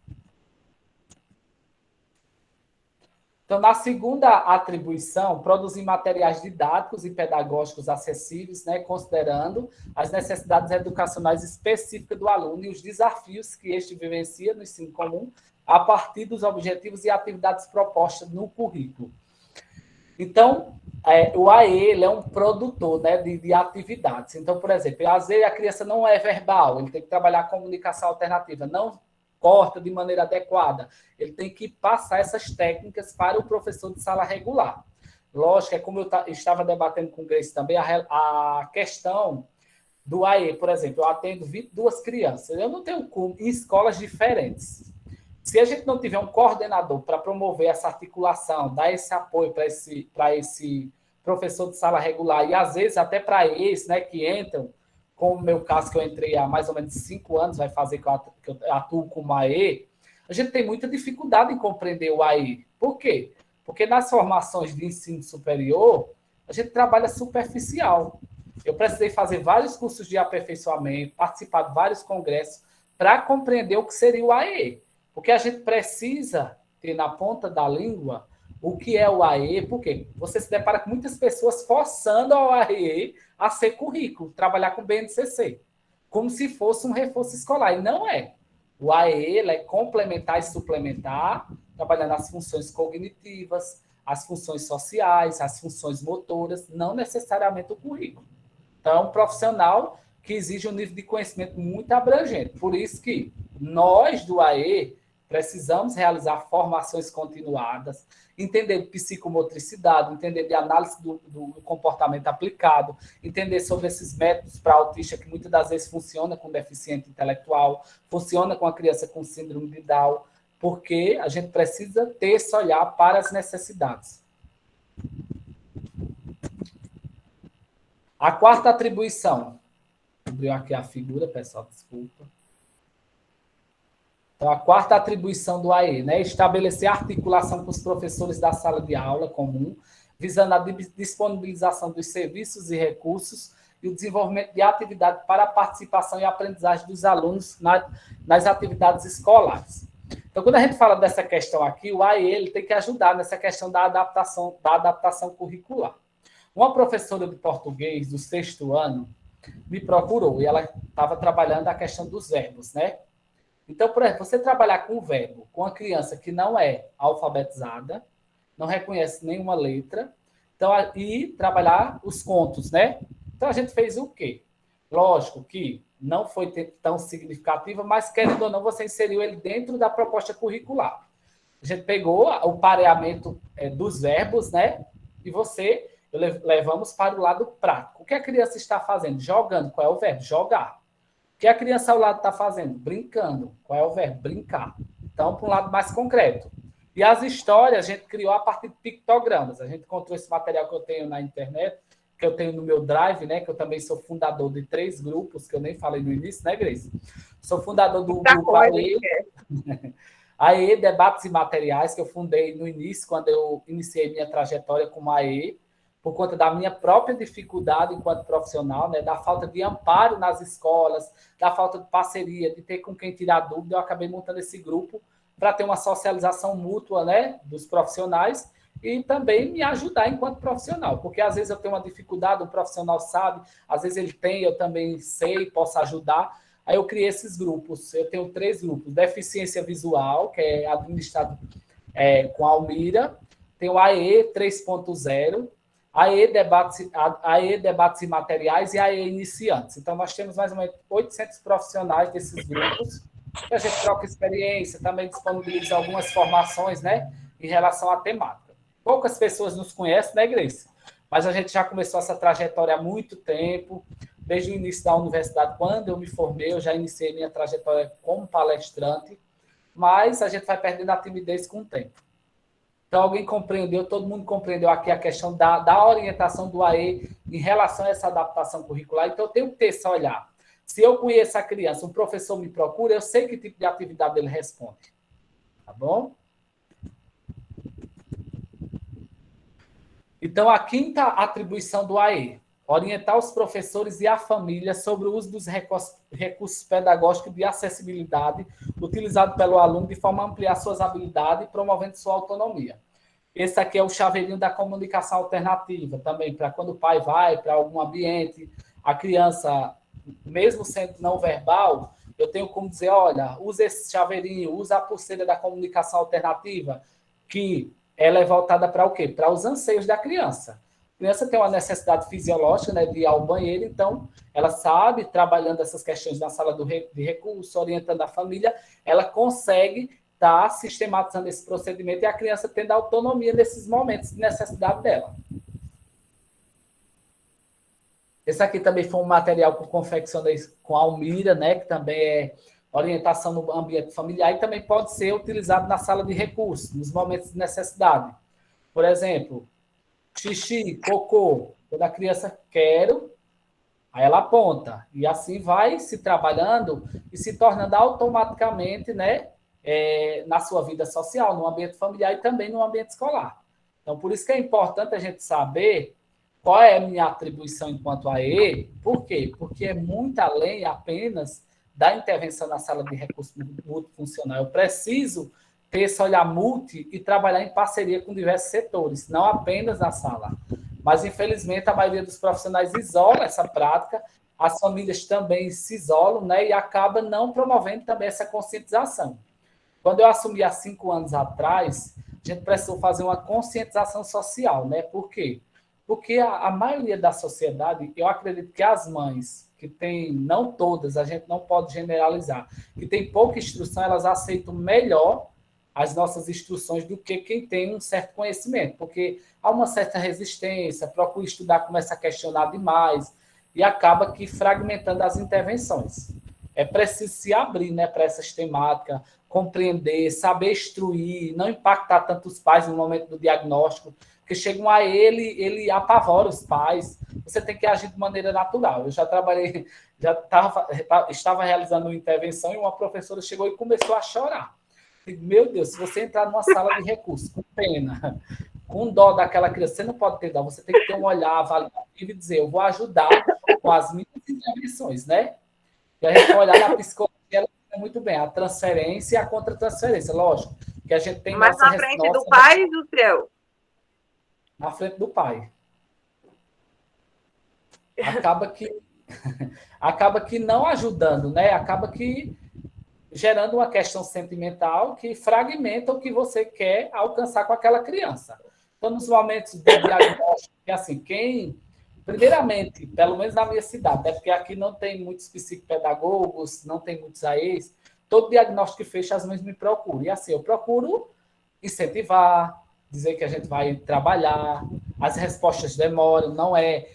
Então, na segunda atribuição, produzir materiais didáticos e pedagógicos acessíveis, né, considerando as necessidades educacionais específicas do aluno e os desafios que este vivencia no ensino comum a partir dos objetivos e atividades propostas no currículo. Então, o AE ele é um produtor, né, de atividades. Então, por exemplo, às vezes a criança não é verbal, ele tem que trabalhar a comunicação alternativa, não corta de maneira adequada. Ele tem que passar essas técnicas para o professor de sala regular. Lógico, é como eu estava debatendo com o Grace também, a questão do AE, por exemplo, eu atendo 22 crianças, eu não tenho como, em escolas diferentes. Se a gente não tiver um coordenador para promover essa articulação, dar esse apoio para esse professor de sala regular, e às vezes até para esse, né, que entram, como o meu caso, que eu entrei há mais ou menos 5 anos, vai fazer que eu atuo como AE, a gente tem muita dificuldade em compreender o AE. Por quê? Porque nas formações de ensino superior, a gente trabalha superficial. Eu precisei fazer vários cursos de aperfeiçoamento, participar de vários congressos, para compreender o que seria o AE. Porque a gente precisa ter na ponta da língua o que é o AE, porque você se depara com muitas pessoas forçando ao AE a ser currículo, trabalhar com BNCC, como se fosse um reforço escolar, e não é. O AE ele é complementar e suplementar, trabalhando as funções cognitivas, as funções sociais, as funções motoras, não necessariamente o currículo. Então, é um profissional que exige um nível de conhecimento muito abrangente. Por isso que nós do AE precisamos realizar formações continuadas, entender de psicomotricidade, entender de análise do comportamento aplicado, entender sobre esses métodos para autista que muitas das vezes funciona com deficiente intelectual, funciona com a criança com síndrome de Down, porque a gente precisa ter esse olhar para as necessidades. A quarta atribuição. Abriu aqui a figura, pessoal, desculpa. Então, a quarta atribuição do AE, né? Estabelecer articulação com os professores da sala de aula comum, visando a disponibilização dos serviços e recursos e o desenvolvimento de atividades para a participação e aprendizagem dos alunos nas atividades escolares. Então, quando a gente fala dessa questão aqui, o AE ele tem que ajudar nessa questão da adaptação curricular. Uma professora de português do 6º ano me procurou e ela estava trabalhando a questão dos verbos, né? Então, por exemplo, você trabalhar com o verbo, com uma criança que não é alfabetizada, não reconhece nenhuma letra, então, e trabalhar os contos, né? Então, a gente fez o quê? Lógico que não foi tão significativa, mas, querendo ou não, você inseriu ele dentro da proposta curricular. A gente pegou o pareamento dos verbos, né? E levamos para o lado prático. O que a criança está fazendo? Jogando. Qual é o verbo? Jogar. O que a criança ao lado está fazendo? Brincando. Qual é o verbo? Brincar. Então, para um lado mais concreto. E as histórias a gente criou a partir de pictogramas. A gente encontrou esse material que eu tenho na internet, que eu tenho no meu Drive, né? Que eu também sou fundador de 3 grupos, que eu nem falei no início, né, Grace? Sou fundador do grupo AE, AE Debates e Materiais, que eu fundei no início, quando eu iniciei minha trajetória como AE, por conta da minha própria dificuldade enquanto profissional, né, da falta de amparo nas escolas, da falta de parceria, de ter com quem tirar dúvida, eu acabei montando esse grupo para ter uma socialização mútua, né, dos profissionais e também me ajudar enquanto profissional, porque às vezes eu tenho uma dificuldade, o profissional sabe, às vezes ele tem, eu também sei, posso ajudar. Aí eu criei esses grupos, eu tenho 3 grupos, deficiência visual, que é administrado com a Almira, tem o AE 3.0, AE Debates e Materiais e AE Iniciantes. Então, nós temos mais ou menos 800 profissionais desses grupos, que a gente troca experiência, também disponibiliza algumas formações, né, em relação à temática. Poucas pessoas nos conhecem, né, Grace? Mas a gente já começou essa trajetória há muito tempo, desde o início da universidade, quando eu me formei, eu já iniciei minha trajetória como palestrante, mas a gente vai perdendo a timidez com o tempo. Então, alguém compreendeu, todo mundo compreendeu aqui a questão da orientação do AE em relação a essa adaptação curricular. Então, eu tenho que ter esse olhar. Se eu conheço a criança, um professor me procura, eu sei que tipo de atividade ele responde. Tá bom? Então, a quinta atribuição do AE, orientar os professores e a família sobre o uso dos recursos pedagógicos de acessibilidade utilizados pelo aluno de forma a ampliar suas habilidades e promovendo sua autonomia. Esse aqui é o chaveirinho da comunicação alternativa, também para quando o pai vai para algum ambiente, a criança, mesmo sendo não verbal, eu tenho como dizer, olha, usa esse chaveirinho, usa a pulseira da comunicação alternativa, que ela é voltada para o quê? Para os anseios da criança. A criança tem uma necessidade fisiológica, né, de ir ao banheiro, então ela sabe, trabalhando essas questões na sala de recurso, orientando a família, ela consegue estar sistematizando esse procedimento e a criança tendo autonomia nesses momentos de necessidade dela. Esse aqui também foi um material que eu confeccionei com a Almira, né, que também é orientação no ambiente familiar e também pode ser utilizado na sala de recursos, nos momentos de necessidade. Por exemplo, xixi, cocô, quando a criança quer, aí ela aponta. E assim vai se trabalhando e se tornando automaticamente, né, na sua vida social, no ambiente familiar e também no ambiente escolar. Então, por isso que é importante a gente saber qual é a minha atribuição enquanto AE. Por quê? Porque é muito além apenas da intervenção na sala de recurso multifuncional. Eu preciso ter esse olhar multi e trabalhar em parceria com diversos setores, não apenas na sala. Mas, infelizmente, a maioria dos profissionais isola essa prática, as famílias também se isolam, né, e acaba não promovendo também essa conscientização. Quando eu assumi há 5 anos atrás, a gente precisou fazer uma conscientização social, né? Por quê? Porque a maioria da sociedade, eu acredito que as mães que têm, não todas, a gente não pode generalizar, que tem pouca instrução, elas aceitam melhor as nossas instruções do que quem tem um certo conhecimento, porque há uma certa resistência, procura estudar, começa a questionar demais e acaba que fragmentando as intervenções. É preciso se abrir, né, para essas temáticas, compreender, saber instruir, não impactar tanto os pais no momento do diagnóstico, porque chegam a ele apavora os pais. Você tem que agir de maneira natural. Eu já trabalhei, estava realizando uma intervenção e uma professora chegou e começou a chorar. Meu Deus, se você entrar numa sala de recursos com pena, com dó daquela criança, você não pode ter dó, você tem que ter um olhar avaliativo e dizer, eu vou ajudar com as minhas intervenções, né? E a gente vai olhar na psicologia, ela é muito bem, a transferência e a contra-transferência, lógico, que a gente tem... Mas na frente do pai e do seu? Na frente do pai. Acaba que não ajudando, né? Acaba que gerando uma questão sentimental que fragmenta o que você quer alcançar com aquela criança. Então, nos momentos de diagnóstico, assim, primeiramente, pelo menos na minha cidade, porque aqui não tem muitos psicopedagogos, não tem muitos AEs, todo diagnóstico que fecha, as mães me procuram. E assim, eu procuro incentivar, dizer que a gente vai trabalhar, as respostas demoram, não é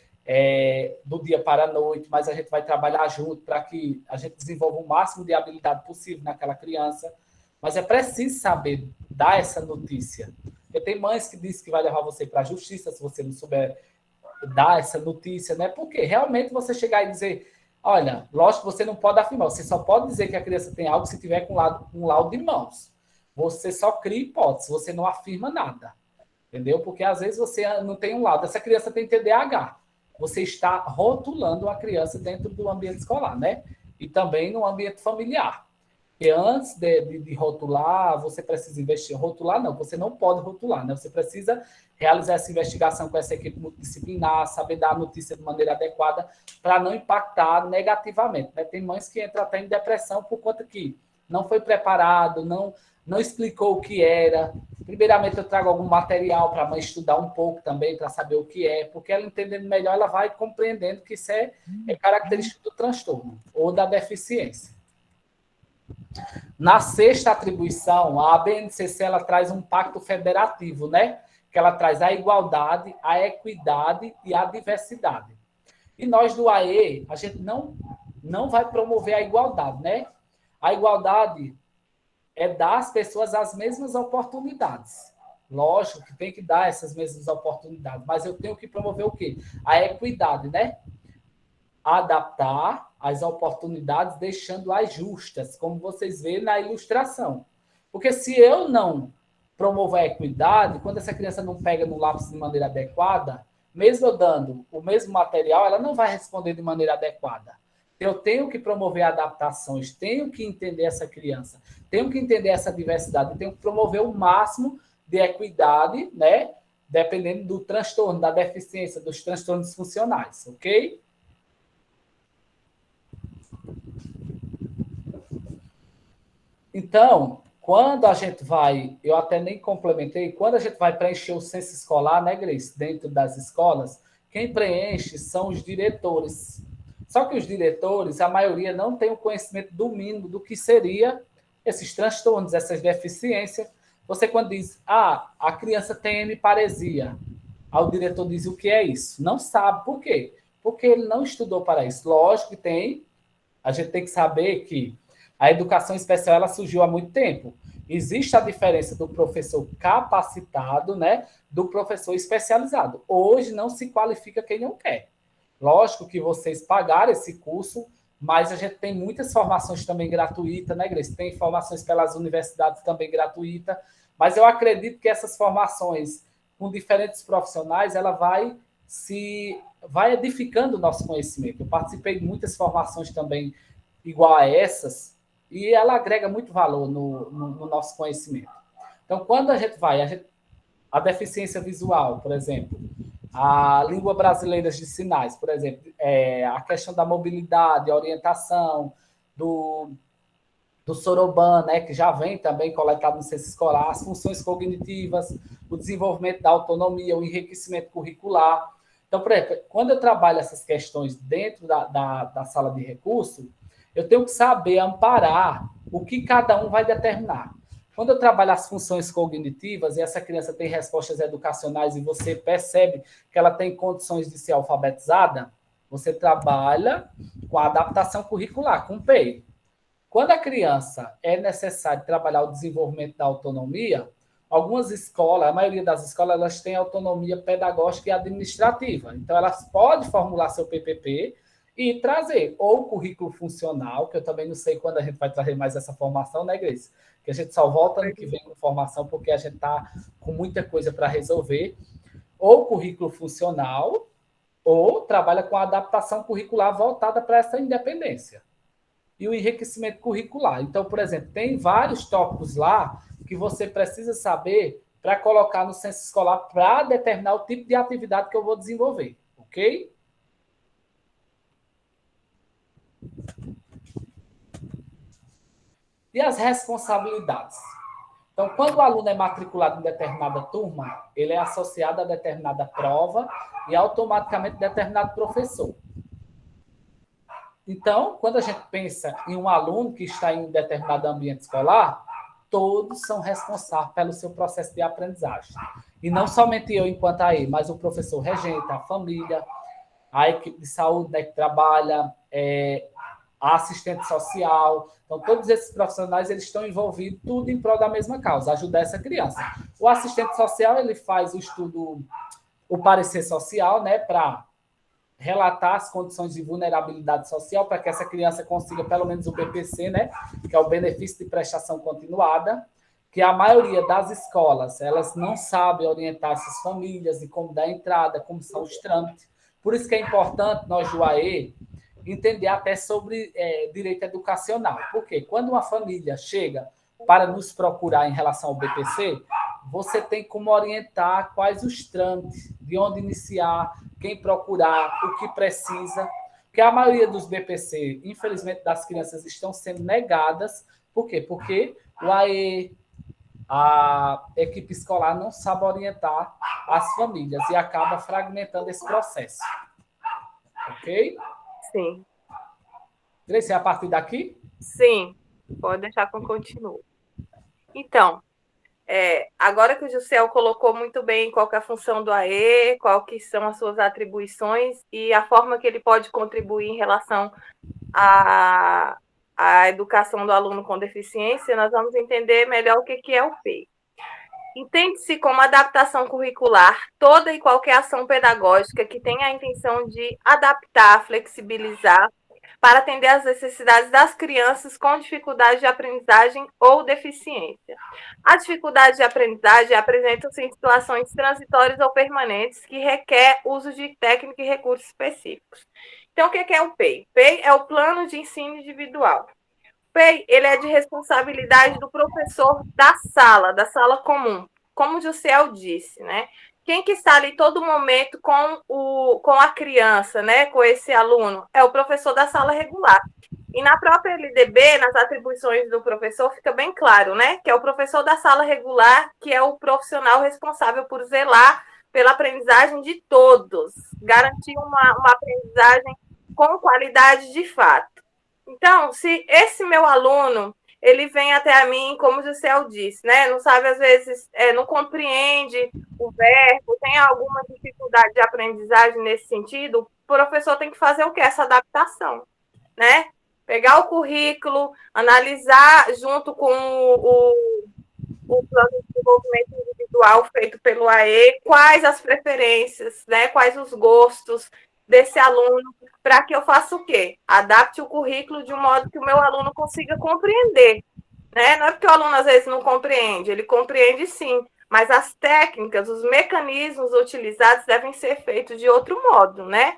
do dia para a noite, mas a gente vai trabalhar junto para que a gente desenvolva o máximo de habilidade possível naquela criança. Mas é preciso saber dar essa notícia. Porque tem mães que dizem que vai levar você para a justiça se você não souber dar essa notícia, né? Porque realmente você chegar e dizer, olha, lógico que você não pode afirmar, você só pode dizer que a criança tem algo se tiver com um laudo em mãos. Você só cria hipótese, você não afirma nada. Entendeu? Porque às vezes você não tem um laudo. Essa criança tem TDAH. Você está rotulando a criança dentro do ambiente escolar, né? E também no ambiente familiar. Porque antes de rotular, você precisa investir. Rotular, não, você não pode rotular, né? Você precisa realizar essa investigação com essa equipe multidisciplinar, saber dar a notícia de maneira adequada para não impactar negativamente, né? Tem mães que entram até em depressão por conta que não foi preparado, não explicou o que era. Primeiramente, eu trago algum material para a mãe estudar um pouco também, para saber o que é, porque ela entendendo melhor, ela vai compreendendo que isso é característico do transtorno ou da deficiência. Na sexta atribuição, a ABNCC ela traz um pacto federativo, né? Que ela traz a igualdade, a equidade e a diversidade. E nós do AE, a gente não vai promover a igualdade, né? A igualdade é dar às pessoas as mesmas oportunidades. Lógico que tem que dar essas mesmas oportunidades, mas eu tenho que promover o quê? A equidade, né? Adaptar as oportunidades, deixando-as justas, como vocês veem na ilustração. Porque se eu não promover a equidade, quando essa criança não pega no lápis de maneira adequada, mesmo eu dando o mesmo material, ela não vai responder de maneira adequada. Eu tenho que promover adaptações, tenho que entender essa criança, tenho que entender essa diversidade, tenho que promover o máximo de equidade, né? Dependendo do transtorno, da deficiência, dos transtornos funcionais, ok? Então, quando a gente vai, eu até nem complementei, quando a gente vai preencher o censo escolar, né, Grace, dentro das escolas, quem preenche são os diretores. Só que os diretores, a maioria não tem o conhecimento do mínimo do que seria esses transtornos, essas deficiências. Você quando diz, a criança tem hemiparesia, aí o diretor diz o que é isso? Não sabe. Por quê? Porque ele não estudou para isso. Lógico que tem, a gente tem que saber que a educação especial ela surgiu há muito tempo. Existe a diferença do professor capacitado, né, do professor especializado. Hoje não se qualifica quem não quer. Lógico que vocês pagaram esse curso, mas a gente tem muitas formações também gratuitas, né, Grace? Tem formações pelas universidades também gratuitas, mas eu acredito que essas formações com diferentes profissionais, ela vai edificando o nosso conhecimento. Eu participei de muitas formações também igual a essas, e ela agrega muito valor no nosso conhecimento. Então, quando a gente vai, a deficiência visual, por exemplo, a língua brasileira de sinais, por exemplo, a questão da mobilidade, a orientação, do Soroban, né, que já vem também coletado no censo escolar, as funções cognitivas, o desenvolvimento da autonomia, o enriquecimento curricular. Então, por exemplo, quando eu trabalho essas questões dentro da sala de recurso, eu tenho que saber amparar o que cada um vai determinar. Quando eu trabalho as funções cognitivas e essa criança tem respostas educacionais e você percebe que ela tem condições de ser alfabetizada, você trabalha com a adaptação curricular, com o PEI. Quando a criança é necessário trabalhar o desenvolvimento da autonomia, algumas escolas, a maioria das escolas, elas têm autonomia pedagógica e administrativa. Então, elas podem formular seu PPP e trazer ou o currículo funcional, que eu também não sei quando a gente vai trazer mais essa formação, né, Grace? Que a gente só volta ano que vem com formação, porque a gente está com muita coisa para resolver, ou currículo funcional, ou trabalha com a adaptação curricular voltada para essa independência. E o enriquecimento curricular. Então, por exemplo, tem vários tópicos lá que você precisa saber para colocar no censo escolar para determinar o tipo de atividade que eu vou desenvolver, ok? E as responsabilidades? Então, quando o aluno é matriculado em determinada turma, ele é associado a determinada prova e automaticamente determinado professor. Então, quando a gente pensa em um aluno que está em determinado ambiente escolar, todos são responsáveis pelo seu processo de aprendizagem. E não somente eu, enquanto AE, mas o professor regente, a família, a equipe de saúde, né, que trabalha, a assistente social. Então, todos esses profissionais eles estão envolvidos tudo em prol da mesma causa, ajudar essa criança. O assistente social ele faz o estudo, o parecer social, né, para relatar as condições de vulnerabilidade social para que essa criança consiga pelo menos o BPC, né, que é o benefício de prestação continuada, que a maioria das escolas elas não sabem orientar essas famílias e como dar entrada, como são os trâmites. Por isso que é importante nós do AE entender até sobre direito educacional. Porque quando uma família chega para nos procurar em relação ao BPC, você tem como orientar quais os trâmites, de onde iniciar, quem procurar, o que precisa. Porque a maioria dos BPC, infelizmente, das crianças estão sendo negadas. Por quê? Porque o AE, a equipe escolar não sabe orientar as famílias e acaba fragmentando esse processo. Ok? Sim. Grace, a partir daqui? Sim, pode deixar que eu continue. Então, agora que o Juscel colocou muito bem qual que é a função do AE, qual que são as suas atribuições e a forma que ele pode contribuir em relação à educação do aluno com deficiência, nós vamos entender melhor o que é o PEI. Entende-se como adaptação curricular toda e qualquer ação pedagógica que tenha a intenção de adaptar, flexibilizar, para atender às necessidades das crianças com dificuldade de aprendizagem ou deficiência. A dificuldade de aprendizagem apresenta-se em situações transitórias ou permanentes que requer uso de técnica e recursos específicos. Então, o que é o PEI? PEI é o Plano de Ensino Individual. O PEI ele é de responsabilidade do professor da sala comum. Como o Juscel disse, né? Quem que está ali todo momento com a criança, né, com esse aluno, é o professor da sala regular. E na própria LDB, nas atribuições do professor, fica bem claro, né, que é o professor da sala regular, que é o profissional responsável por zelar pela aprendizagem de todos, garantir uma aprendizagem com qualidade de fato. Então, se esse meu aluno ele vem até a mim, como o Juscel disse, né? Não sabe, às vezes, não compreende o verbo, tem alguma dificuldade de aprendizagem nesse sentido, o professor tem que fazer o quê? Essa adaptação, né? Pegar o currículo, analisar junto com o plano de desenvolvimento individual feito pelo AE, quais as preferências, né? Quais os gostos desse aluno, para que eu faça o quê? Adapte o currículo de um modo que o meu aluno consiga compreender, né? Não é porque o aluno às vezes não compreende, ele compreende sim, mas as técnicas, os mecanismos utilizados devem ser feitos de outro modo, né?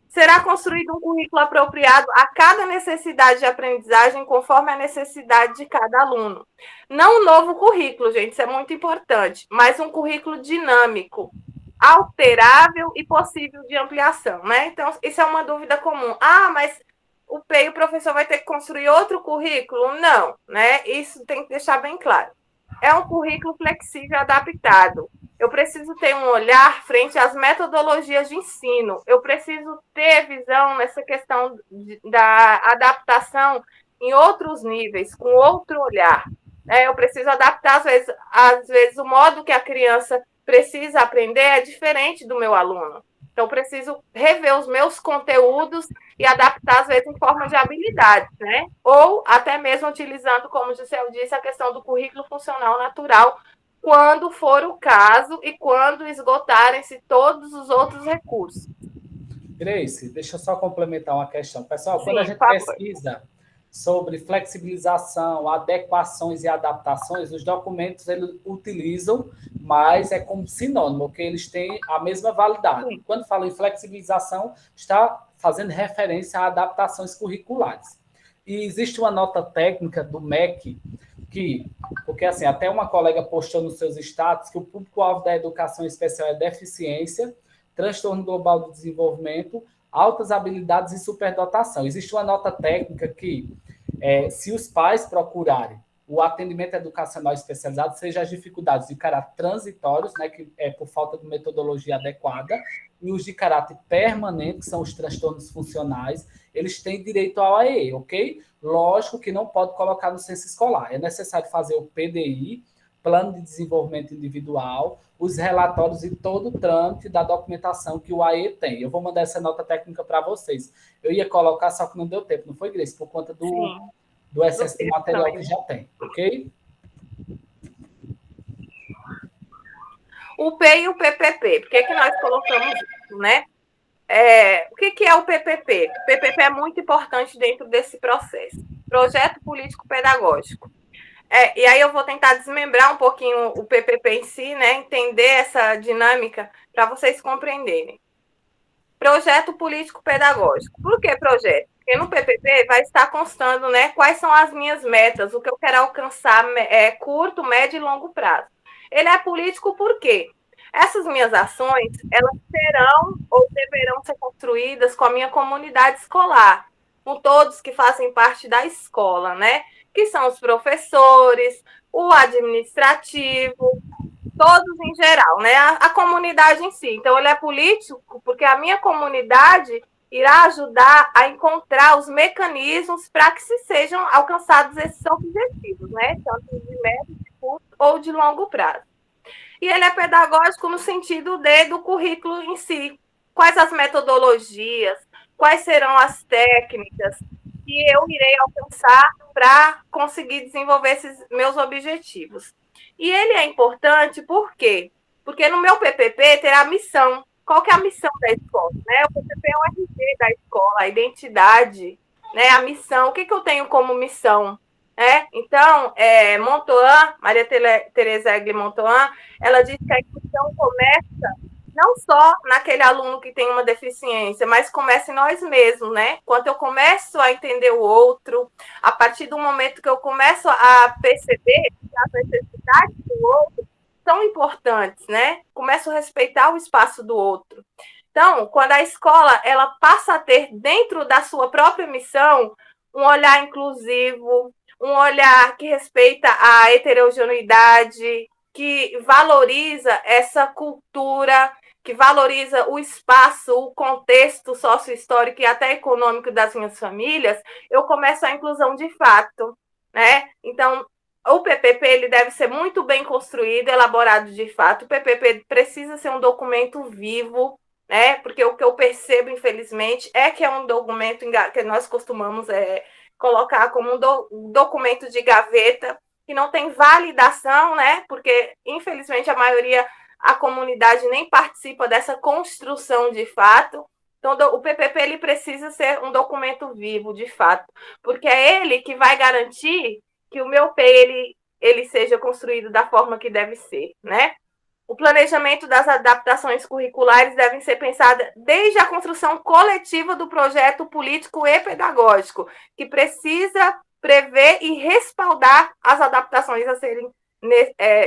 Será construído um currículo apropriado a cada necessidade de aprendizagem, conforme a necessidade de cada aluno. Não um novo currículo, gente, isso é muito importante, mas um currículo dinâmico, alterável e possível de ampliação, né? Então, isso é uma dúvida comum. Ah, mas o PEI, o professor vai ter que construir outro currículo? Não, né? Isso tem que deixar bem claro. É um currículo flexível adaptado. Eu preciso ter um olhar frente às metodologias de ensino. Eu preciso ter visão nessa questão da adaptação em outros níveis, com outro olhar. Eu preciso adaptar, às vezes, o modo que a criança precisa aprender é diferente do meu aluno. Então, preciso rever os meus conteúdos e adaptar, às vezes, em forma de habilidades, né? Ou até mesmo utilizando, como o Juscel disse, a questão do currículo funcional natural, quando for o caso e quando esgotarem-se todos os outros recursos. Grace, deixa eu só complementar uma questão. Pessoal, Sim, quando a gente pesquisa sobre flexibilização, adequações e adaptações, os documentos eles utilizam, mas é como sinônimo, porque eles têm a mesma validade. Sim. Quando fala em flexibilização, está fazendo referência a adaptações curriculares. E existe uma nota técnica do MEC porque assim, até uma colega postou nos seus status que o público-alvo da educação especial é deficiência, transtorno global do desenvolvimento, altas habilidades e superdotação. Existe uma nota técnica que, se os pais procurarem o atendimento educacional especializado, seja as dificuldades de caráter transitórios, né, que é por falta de metodologia adequada, e os de caráter permanente, que são os transtornos funcionais, eles têm direito ao AE, ok? Lógico que não pode colocar no censo escolar. É necessário fazer o PDI, Plano de Desenvolvimento Individual, os relatórios e todo o trâmite da documentação que o AE tem. Eu vou mandar essa nota técnica para vocês. Eu ia colocar, só que não deu tempo, não foi, Grace? Por conta do excesso de material que já tem, ok? O P e o PPP, por que nós colocamos isso, né? O que é o PPP? O PPP é muito importante dentro desse processo. Projeto Político Pedagógico. E aí eu vou tentar desmembrar um pouquinho o PPP em si, né? Entender essa dinâmica para vocês compreenderem. projeto político-pedagógico. Por que projeto? Porque no PPP vai estar constando, né, quais são as minhas metas, o que eu quero alcançar curto, médio e longo prazo. Ele é político por quê? Essas minhas ações, elas serão ou deverão ser construídas com a minha comunidade escolar, com todos que fazem parte da escola, né? Que são os professores, o administrativo, todos em geral, né? A comunidade em si. Então, ele é político porque a minha comunidade irá ajudar a encontrar os mecanismos para que se sejam alcançados esses objetivos, né? Tanto de médio, de curto ou de longo prazo. E ele é pedagógico no sentido do currículo em si. Quais as metodologias, quais serão as técnicas que eu irei alcançar para conseguir desenvolver esses meus objetivos. E ele é importante por quê? Porque no meu PPP terá a missão. Qual que é a missão da escola? Né? O PPP é o RG da escola, a identidade, né? A missão. O que eu tenho como missão? Então, Montoan, Maria Tereza Egli Montoan, ela diz que a inclusão começa não só naquele aluno que tem uma deficiência, mas começa em nós mesmos, né? Quando eu começo a entender o outro, a partir do momento que eu começo a perceber que as necessidades do outro são importantes, né? Começo a respeitar o espaço do outro. Então, quando a escola ela passa a ter dentro da sua própria missão um olhar inclusivo, um olhar que respeita a heterogeneidade, que valoriza essa cultura, que valoriza o espaço, o contexto sócio-histórico e até econômico das minhas famílias, eu começo a inclusão de fato, né? Então, o PPP ele deve ser muito bem construído, elaborado de fato. O PPP precisa ser um documento vivo, né? Porque o que eu percebo, infelizmente, é que é um documento que nós costumamos colocar como um documento de gaveta que não tem validação, né? Porque, infelizmente, a comunidade nem participa dessa construção de fato. Então, o PPP ele precisa ser um documento vivo, de fato, porque é ele que vai garantir que o meu P ele seja construído da forma que deve ser, né? O planejamento das adaptações curriculares devem ser pensadas desde a construção coletiva do projeto político e pedagógico, que precisa prever e respaldar as adaptações a serem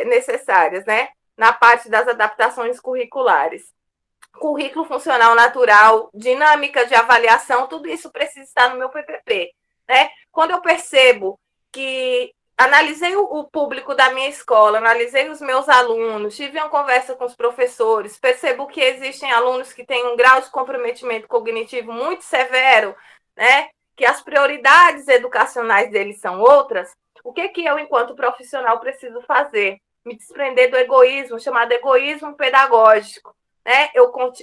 necessárias, né? Na parte das adaptações curriculares. Currículo funcional natural, dinâmica de avaliação, tudo isso precisa estar no meu PPP, né? Quando eu percebo que analisei o público da minha escola, analisei os meus alunos, tive uma conversa com os professores, percebo que existem alunos que têm um grau de comprometimento cognitivo muito severo, né? Que as prioridades educacionais deles são outras, o que eu, enquanto profissional, preciso fazer? Me desprender do egoísmo, chamado egoísmo pedagógico. Né?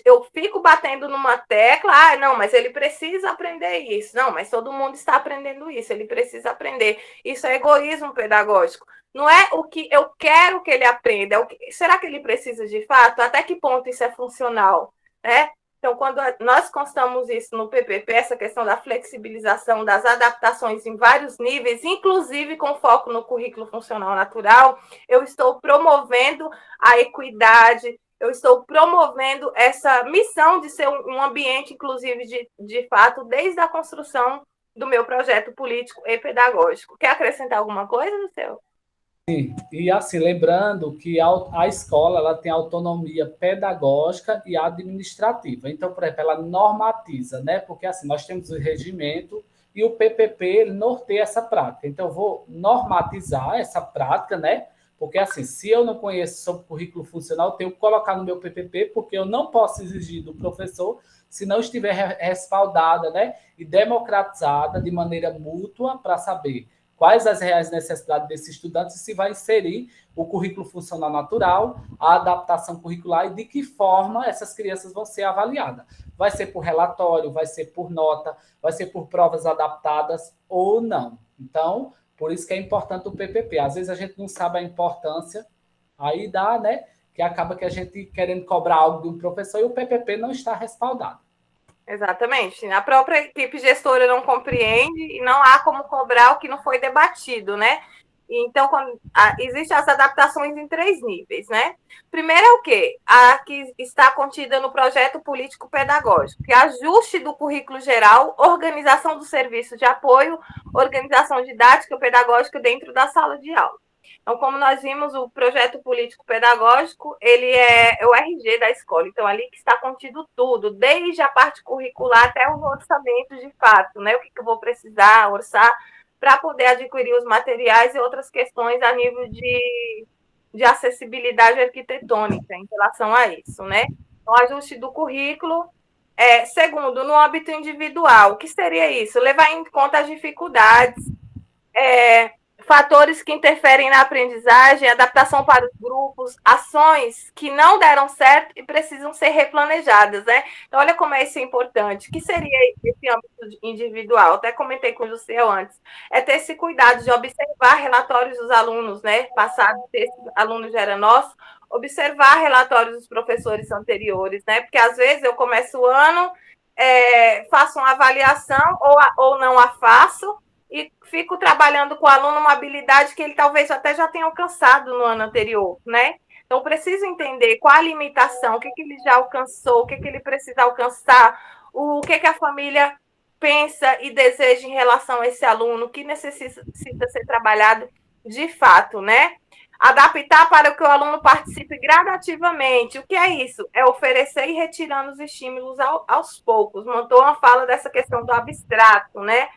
Eu fico batendo numa tecla, não, mas ele precisa aprender isso. Não, mas todo mundo está aprendendo isso, ele precisa aprender. Isso é egoísmo pedagógico. Não é o que eu quero que ele aprenda, será que ele precisa de fato? Até que ponto isso é funcional? Né? Então, quando nós constamos isso no PPP, essa questão da flexibilização, das adaptações em vários níveis, inclusive com foco no currículo funcional natural, eu estou promovendo a equidade, eu estou promovendo essa missão de ser um ambiente, inclusive, de fato, desde a construção do meu projeto político e pedagógico. Quer acrescentar alguma coisa, Luceu? Sim, e assim, lembrando que a escola ela tem autonomia pedagógica e administrativa. Então, por exemplo, ela normatiza, né? Porque assim, nós temos o regimento e o PPP ele norteia essa prática. Então, eu vou normatizar essa prática, né? Porque, assim, se eu não conheço sobre currículo funcional, eu tenho que colocar no meu PPP, porque eu não posso exigir do professor se não estiver respaldada, né, e democratizada de maneira mútua para saber quais as reais necessidades desse estudante e se vai inserir o currículo funcional natural, a adaptação curricular e de que forma essas crianças vão ser avaliadas. Vai ser por relatório, vai ser por nota, vai ser por provas adaptadas ou não. Então, por isso que é importante o PPP. Às vezes a gente não sabe a importância, aí dá, né? Que acaba que a gente querendo cobrar algo de um professor e o PPP não está respaldado. Exatamente. A própria equipe gestora não compreende e não há como cobrar o que não foi debatido, né? Então, existem as adaptações em 3 níveis, né? Primeiro é o quê? A que está contida no projeto político-pedagógico, que é ajuste do currículo geral, organização do serviço de apoio, organização didática pedagógica dentro da sala de aula. Então, como nós vimos, o projeto político-pedagógico, ele é o RG da escola. Então, ali que está contido tudo, desde a parte curricular até os orçamentos de fato, né? O que eu vou precisar orçar para poder adquirir os materiais e outras questões a nível de acessibilidade arquitetônica em relação a isso, né? Então, ajuste do currículo. Segundo, no âmbito individual, o que seria isso? Levar em conta as dificuldades, fatores que interferem na aprendizagem, adaptação para os grupos, ações que não deram certo e precisam ser replanejadas, né? Então, olha como isso é importante. O que seria esse âmbito individual? Até comentei com o José antes. É ter esse cuidado de observar relatórios dos alunos, né? Passado, esse aluno já era nosso, observar relatórios dos professores anteriores, né? Porque às vezes eu começo o ano, faço uma avaliação ou não a faço, e fico trabalhando com o aluno uma habilidade que ele talvez até já tenha alcançado no ano anterior, né? Então, preciso entender qual a limitação, o que ele já alcançou, o que ele precisa alcançar, o que a família pensa e deseja em relação a esse aluno, o que necessita ser trabalhado de fato, né? Adaptar para que o aluno participe gradativamente. O que é isso? É oferecer e retirando os estímulos aos poucos. Montou uma fala dessa questão do abstrato, né?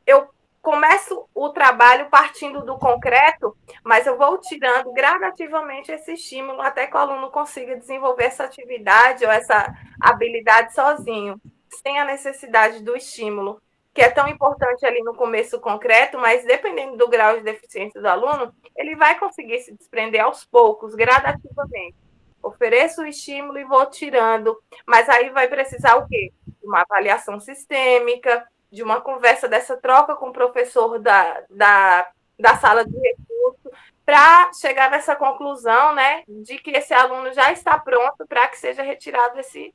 Eu começo o trabalho partindo do concreto, mas eu vou tirando gradativamente esse estímulo até que o aluno consiga desenvolver essa atividade ou essa habilidade sozinho, sem a necessidade do estímulo, que é tão importante ali no começo concreto, mas dependendo do grau de deficiência do aluno, ele vai conseguir se desprender aos poucos, gradativamente. Ofereço o estímulo e vou tirando, mas aí vai precisar o quê? Uma avaliação sistêmica, de uma conversa dessa troca com o professor da sala de recurso, para chegar nessa conclusão, né, de que esse aluno já está pronto para que seja retirado esse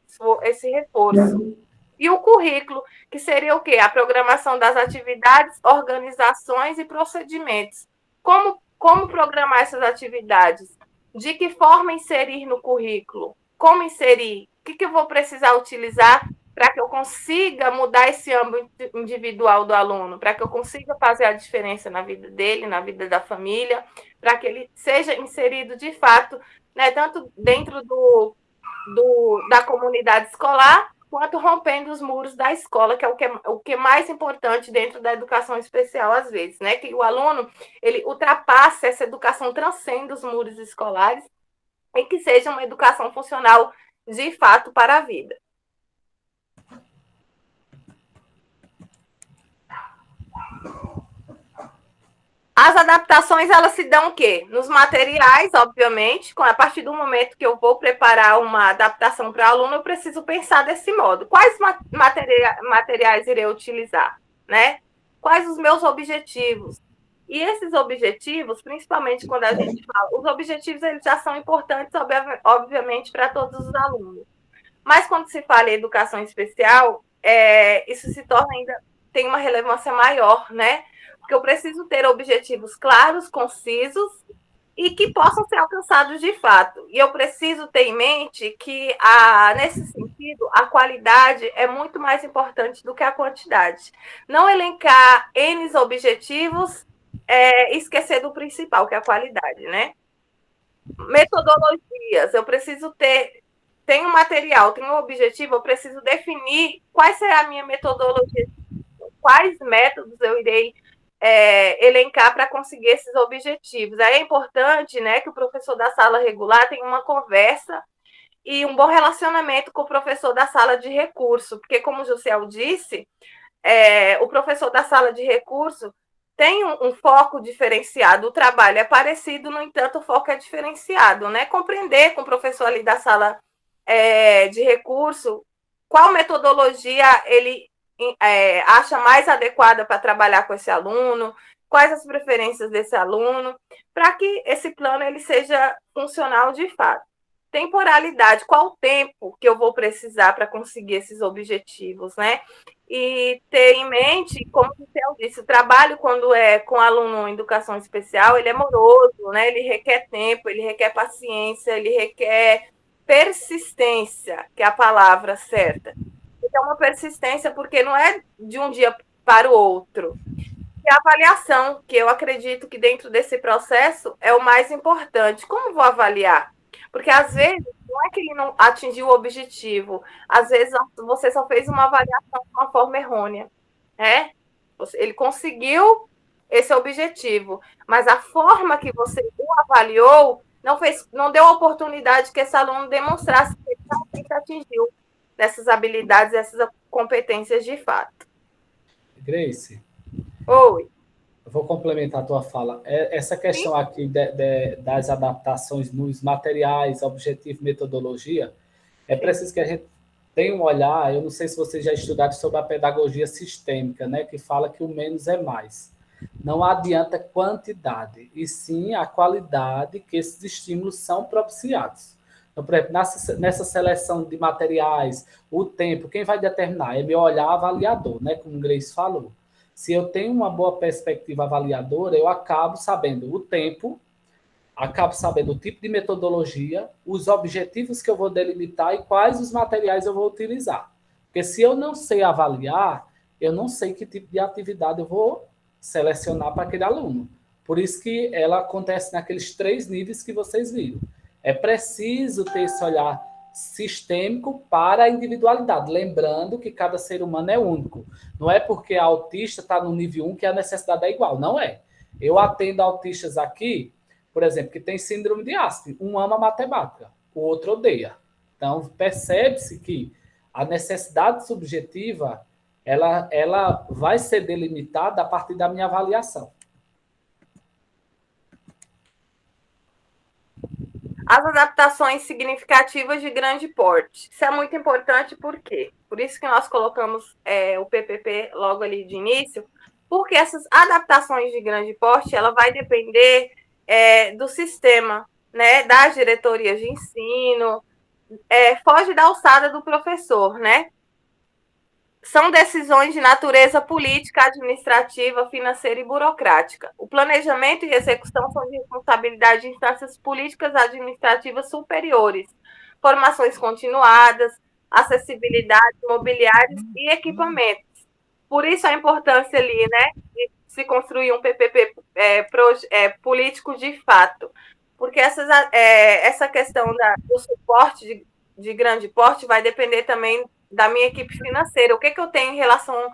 reforço. E o currículo, que seria o quê? A programação das atividades, organizações e procedimentos. Como programar essas atividades? De que forma inserir no currículo? Como inserir? O que eu vou precisar utilizar para que eu consiga mudar esse âmbito individual do aluno, para que eu consiga fazer a diferença na vida dele, na vida da família, para que ele seja inserido de fato, né, tanto dentro da comunidade escolar, quanto rompendo os muros da escola, que é o que é mais importante dentro da educação especial, às vezes, né? Que o aluno, ele ultrapasse essa educação, transcenda os muros escolares, e que seja uma educação funcional de fato para a vida. As adaptações, elas se dão o quê? Nos materiais, obviamente, a partir do momento que eu vou preparar uma adaptação para o aluno, eu preciso pensar desse modo. Quais materiais irei utilizar, né? Quais os meus objetivos? E esses objetivos, principalmente quando a gente fala, os objetivos eles já são importantes, obviamente, para todos os alunos. Mas quando se fala em educação especial, isso se torna ainda, tem uma relevância maior, né? Porque eu preciso ter objetivos claros, concisos e que possam ser alcançados de fato. E eu preciso ter em mente que, nesse sentido, a qualidade é muito mais importante do que a quantidade. Não elencar N objetivos e esquecer do principal, que é a qualidade, né? Metodologias, eu preciso ter... Tem um material, tem um objetivo, eu preciso definir qual será a minha metodologia, quais métodos eu irei elencar para conseguir esses objetivos. Aí é importante, né, que o professor da sala regular tenha uma conversa e um bom relacionamento com o professor da sala de recurso, porque, como o Josiel disse, o professor da sala de recurso tem um foco diferenciado, o trabalho é parecido, no entanto, o foco é diferenciado, né? Compreender com o professor ali da sala de recurso qual metodologia ele acha mais adequada para trabalhar com esse aluno, quais as preferências desse aluno, para que esse plano ele seja funcional de fato. temporalidade, qual o tempo que eu vou precisar para conseguir esses objetivos, né? E ter em mente, como eu disse, o trabalho, quando é com aluno em educação especial, ele é moroso, né? Ele requer tempo, ele requer paciência, ele requer persistência, que é a palavra certa. É uma persistência porque não é de um dia para o outro. E a avaliação, que eu acredito que dentro desse processo é o mais importante. Como vou avaliar? Porque às vezes não é que ele não atingiu o objetivo, às vezes você só fez uma avaliação de uma forma errônea, né? Ele conseguiu esse objetivo, mas a forma que você o avaliou não deu a oportunidade que esse aluno demonstrasse que ele realmente atingiu dessas habilidades, essas competências de fato. Grace, Oi. eu vou complementar a tua fala. Essa questão Sim. aqui das adaptações nos materiais, objetivo, metodologia, é preciso que a gente tenha um olhar. Eu não sei se vocês já estudaram sobre a pedagogia sistêmica, né, que fala que o menos é mais. Não adianta quantidade, e sim a qualidade que esses estímulos são propiciados. Então, por exemplo, nessa seleção de materiais, o tempo, quem vai determinar? É meu olhar avaliador, né, como o Grace falou. Se eu tenho uma boa perspectiva avaliadora, eu acabo sabendo o tempo, acabo sabendo o tipo de metodologia, os objetivos que eu vou delimitar e quais os materiais eu vou utilizar. Porque se eu não sei avaliar, eu não sei que tipo de atividade eu vou selecionar para aquele aluno. Por isso que ela acontece naqueles 3 níveis que vocês viram. É preciso ter esse olhar sistêmico para a individualidade, lembrando que cada ser humano é único. Não é porque a autista está no nível 1 que a necessidade é igual, não é. Eu atendo autistas aqui, por exemplo, que tem síndrome de Asperger. Um ama matemática, o outro odeia. Então, percebe-se que a necessidade subjetiva ela vai ser delimitada a partir da minha avaliação. As adaptações significativas de grande porte. Isso é muito importante, por quê? Por isso que nós colocamos o PPP logo ali de início, porque essas adaptações de grande porte, ela vai depender do sistema, né, das diretorias de ensino, foge da alçada do professor, né? São decisões de natureza política, administrativa, financeira e burocrática. O planejamento e execução são de responsabilidade de instâncias políticas administrativas superiores, formações continuadas, acessibilidade, mobiliários e equipamentos. Por isso a importância ali, né, de se construir um PPP político de fato, porque essa questão do suporte de grande porte vai depender também da minha equipe financeira. O que eu tenho em relação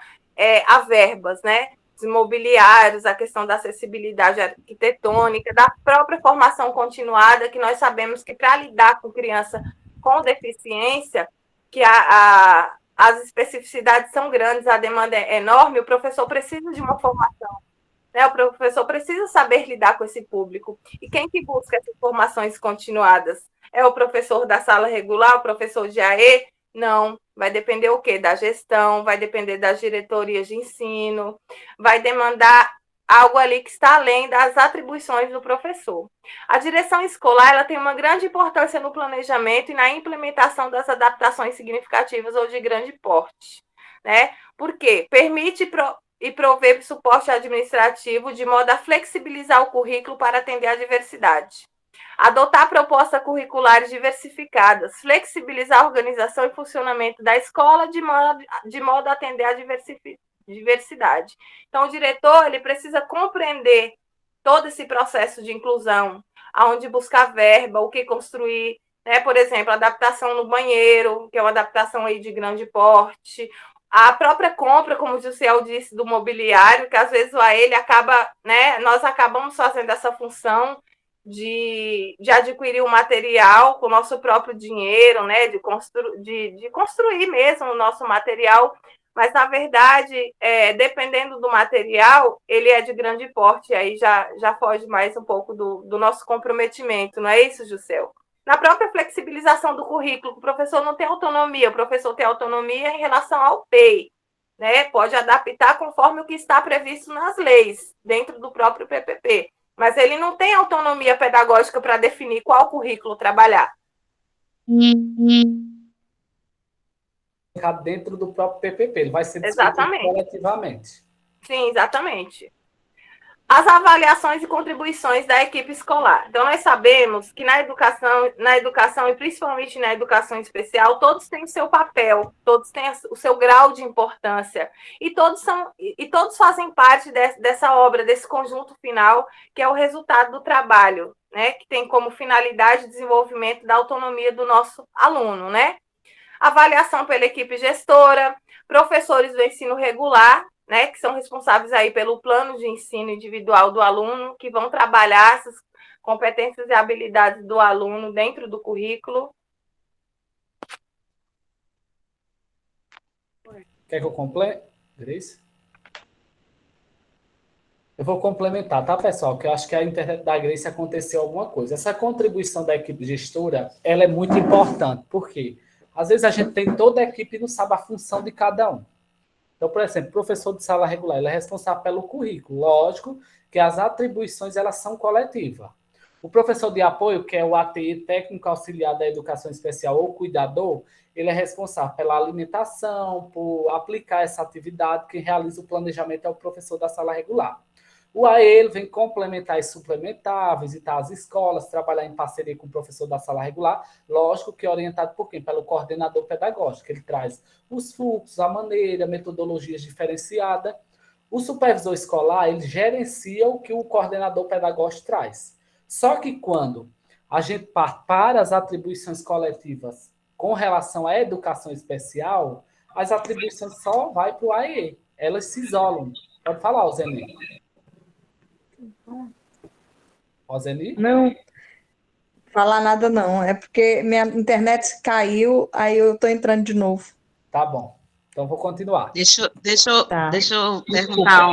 a verbas, né? Os imobiliários, a questão da acessibilidade arquitetônica, da própria formação continuada, que nós sabemos que para lidar com criança com deficiência, que as especificidades são grandes, a demanda é enorme, o professor precisa de uma formação, né? O professor precisa saber lidar com esse público. E quem que busca essas formações continuadas? É o professor da sala regular, o professor de AE? Não, vai depender o quê? Da gestão, vai depender das diretorias de ensino, vai demandar algo ali que está além das atribuições do professor. A direção escolar ela tem uma grande importância no planejamento e na implementação das adaptações significativas ou de grande porte, né? Porque permite e prover suporte administrativo de modo a flexibilizar o currículo para atender à diversidade. Adotar propostas curriculares diversificadas, flexibilizar a organização e funcionamento da escola de modo a atender à diversidade. Então, o diretor ele precisa compreender todo esse processo de inclusão, aonde buscar verba, o que construir, né? Por exemplo, adaptação no banheiro, que é uma adaptação aí de grande porte, a própria compra, como o Jussiel disse, do mobiliário, que às vezes ele acaba, né? Nós acabamos fazendo essa função de adquirir o material com o nosso próprio dinheiro, né? De construir mesmo o nosso material, mas na verdade, dependendo do material, ele é de grande porte, aí já foge mais um pouco do nosso comprometimento, não é isso, Jussel? Na própria flexibilização do currículo, o professor não tem autonomia, o professor tem autonomia em relação ao PEI, né? Pode adaptar conforme o que está previsto nas leis, dentro do próprio PPP, mas ele não tem autonomia pedagógica para definir qual currículo trabalhar. dentro do próprio PPP, ele vai ser discutido Exatamente. coletivamente. Sim, exatamente. As avaliações e contribuições da equipe escolar. Então, nós sabemos que na educação e principalmente na educação especial, todos têm o seu papel, todos têm o seu grau de importância, e todos fazem parte dessa obra, desse conjunto final, que é o resultado do trabalho, né? Que tem como finalidade o desenvolvimento da autonomia do nosso aluno, né? Avaliação pela equipe gestora, professores do ensino regular, né, que são responsáveis aí pelo plano de ensino individual do aluno, que vão trabalhar essas competências e habilidades do aluno dentro do currículo. Quer que eu complemente, Grace? Eu vou complementar, tá, pessoal? Que eu acho que a internet da Grace aconteceu alguma coisa. Essa contribuição da equipe gestora, ela é muito importante. Por quê? Às vezes a gente tem toda a equipe e não sabe a função de cada um. Então, por exemplo, o professor de sala regular, ele é responsável pelo currículo. Lógico que as atribuições, elas são coletivas. O professor de apoio, que é o ATI, técnico auxiliar da educação especial ou cuidador, ele é responsável pela alimentação, por aplicar essa atividade. Quem realiza o planejamento é o professor da sala regular. O AE ele vem complementar e suplementar, visitar as escolas, trabalhar em parceria com o professor da sala regular, lógico que orientado por quem? Pelo coordenador pedagógico. Ele traz os fluxos, a maneira, metodologias diferenciadas. O supervisor escolar, ele gerencia o que o coordenador pedagógico traz. Só que quando a gente parte para as atribuições coletivas com relação à educação especial, as atribuições só vai para o AE. Elas se isolam. Pode falar, Zeni. Roseli? Não, falar nada não. É porque minha internet caiu, aí eu tô entrando de novo. Tá bom. Então vou continuar. Tá. Deixa eu perguntar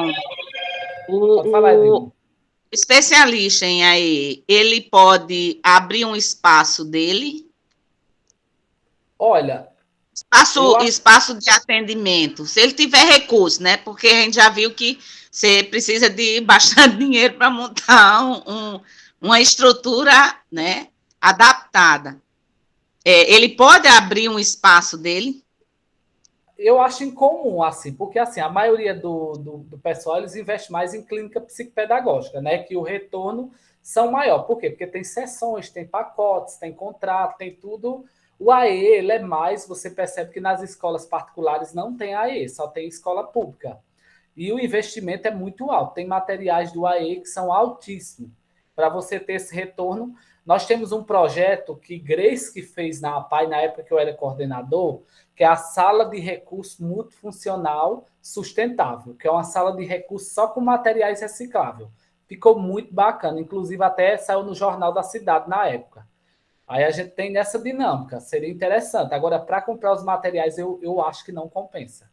Pode falar, o Edilson. especialista em aí, ele pode abrir um espaço dele? Olha, eu acho. Espaço de atendimento, se ele tiver recurso, né? Porque a gente já viu que você precisa de bastante dinheiro para montar uma estrutura, né, adaptada. Ele pode abrir um espaço dele? Eu acho incomum, assim, porque assim, a maioria do pessoal eles investe mais em clínica psicopedagógica, né? Que o retorno são maior. Por quê? Porque tem sessões, tem pacotes, tem contrato, tem tudo. O AE, ele é mais, você percebe que nas escolas particulares não tem AE, só tem escola pública. E o investimento é muito alto. Tem materiais do AE que são altíssimos. Para você ter esse retorno, nós temos um projeto que Grace que fez na APAI, na época que eu era coordenador, que é a Sala de Recursos Multifuncional Sustentável, que é uma sala de recursos só com materiais recicláveis. Ficou muito bacana, inclusive até saiu no Jornal da Cidade na época. Aí a gente tem nessa dinâmica, seria interessante. Agora, para comprar os materiais, eu acho que não compensa.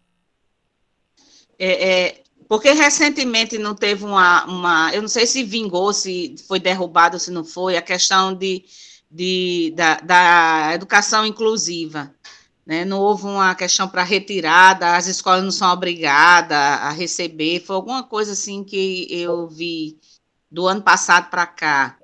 Porque recentemente não teve eu não sei se vingou, se foi derrubado, se não foi, a questão da educação inclusiva. Né? Não houve uma questão para retirada, as escolas não são obrigadas a receber, foi alguma coisa assim que eu vi do ano passado para cá.